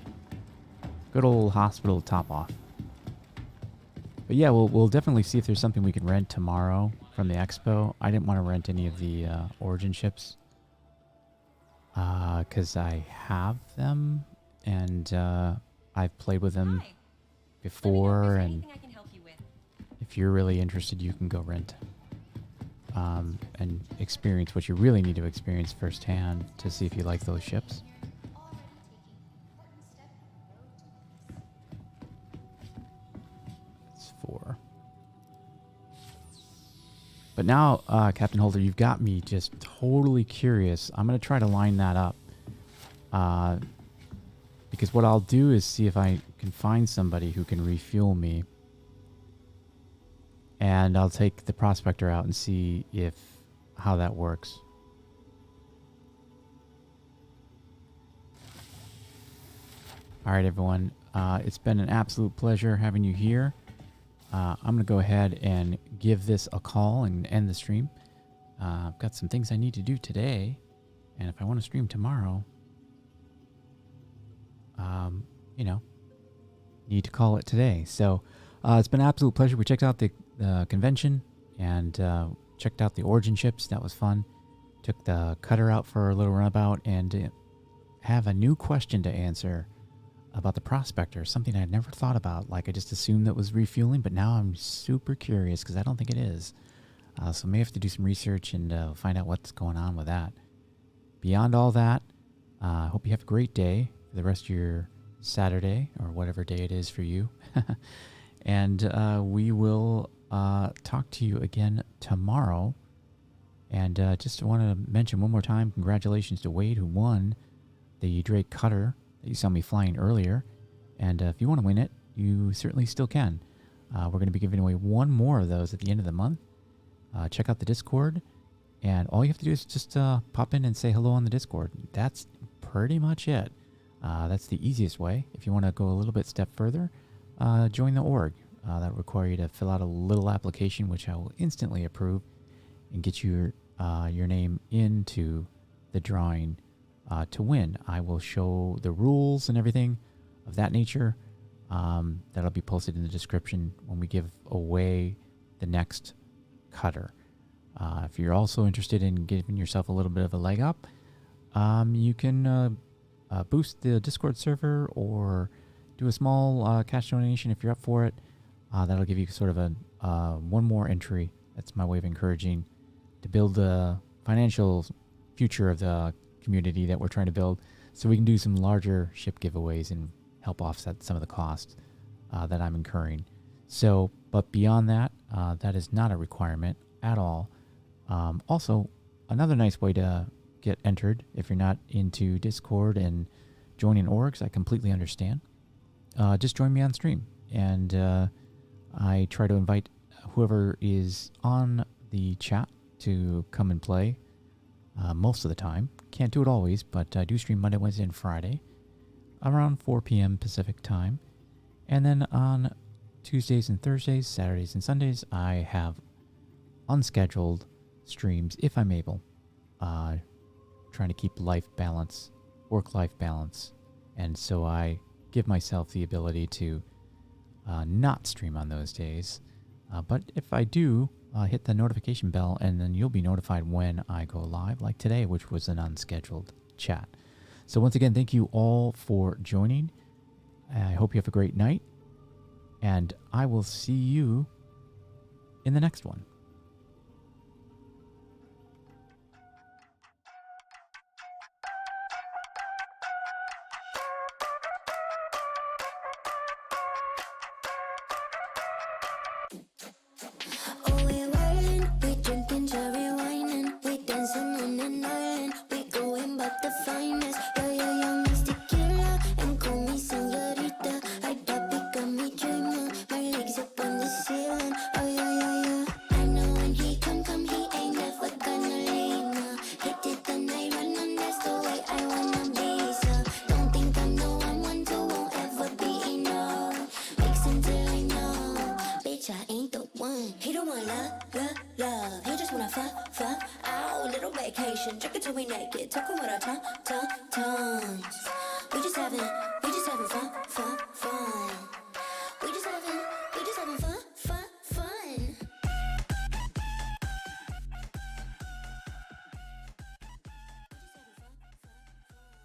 good old hospital top off. But yeah, we'll definitely see if there's something we can rent tomorrow from the expo. I didn't want to rent any of the Origin ships. Because I have them, and I've played with them before, and if you're really interested, you can go rent and experience what you really need to experience firsthand to see if you like those ships. It's 4. But now, Captain Holder, you've got me just totally curious. I'm going to try to line that up. Because what I'll do is see if I can find somebody who can refuel me. And I'll take the prospector out and see how that works. All right, everyone. It's been an absolute pleasure having you here. I'm going to go ahead and give this a call and end the stream. I've got some things I need to do today. And if I want to stream tomorrow, need to call it today. So it's been an absolute pleasure. We checked out the convention and checked out the Origin ships. That was fun. Took the cutter out for a little runabout and have a new question to answer about the prospector, something I'd never thought about. Like, I just assumed that was refueling, but now I'm super curious because I don't think it is. So may have to do some research and find out what's going on with that. Beyond all that, I hope you have a great day for the rest of your Saturday or whatever day it is for you. And we will talk to you again tomorrow. And just want to mention one more time, congratulations to Wade, who won the Drake Cutter that you saw me flying earlier. And if you want to win it, you certainly still can. We're going to be giving away one more of those at the end of the month. Check out the Discord. And all you have to do is just pop in and say hello on the Discord. That's pretty much it. That's the easiest way. If you want to go a little bit step further, join the org. That will require you to fill out a little application, which I will instantly approve and get your name into the drawing to win. I will show the rules and everything of that nature. That'll be posted in the description when we give away the next cutter. If you're also interested in giving yourself a little bit of a leg up, you can boost the Discord server or do a small cash donation if you're up for it. That'll give you sort of a one more entry. That's my way of encouraging to build the financial future of the community that we're trying to build, so we can do some larger ship giveaways and help offset some of the costs that I'm incurring. So, but beyond that, that is not a requirement at all. Also, another nice way to get entered. If you're not into Discord and joining orgs, I completely understand. Just join me on stream, and I try to invite whoever is on the chat to come and play most of the time. Can't do it always, but I do stream Monday, Wednesday, and Friday around 4 p.m. Pacific time. And then on Tuesdays and Thursdays, Saturdays and Sundays, I have unscheduled streams if I'm able. Trying to keep life balance, work-life balance. And so I give myself the ability to not stream on those days. But if I do, hit the notification bell, and then you'll be notified when I go live, like today, which was an unscheduled chat. So once again, thank you all for joining. I hope you have a great night, and I will see you in the next one. Oh, we wildin', we drinking cherry wine and we dancing on an island. We going back the finest. Yeah, yeah, yeah, Miss Tequila and call me señorita. Ay, papi, got me dreaming. My legs up on the ceiling. Oh, yeah, yeah, yeah. I know when he come, he ain't never gonna leave. No. Hit it the night run, and that's the way I wanna be. So don't think I'm the one to won't ever be enough. Mixing till I know, bitch, I ain't the one. He don't want love. He just wanna fuck. Ow, little vacation. Drink it till we naked. Talking with our tongues. We just having fun.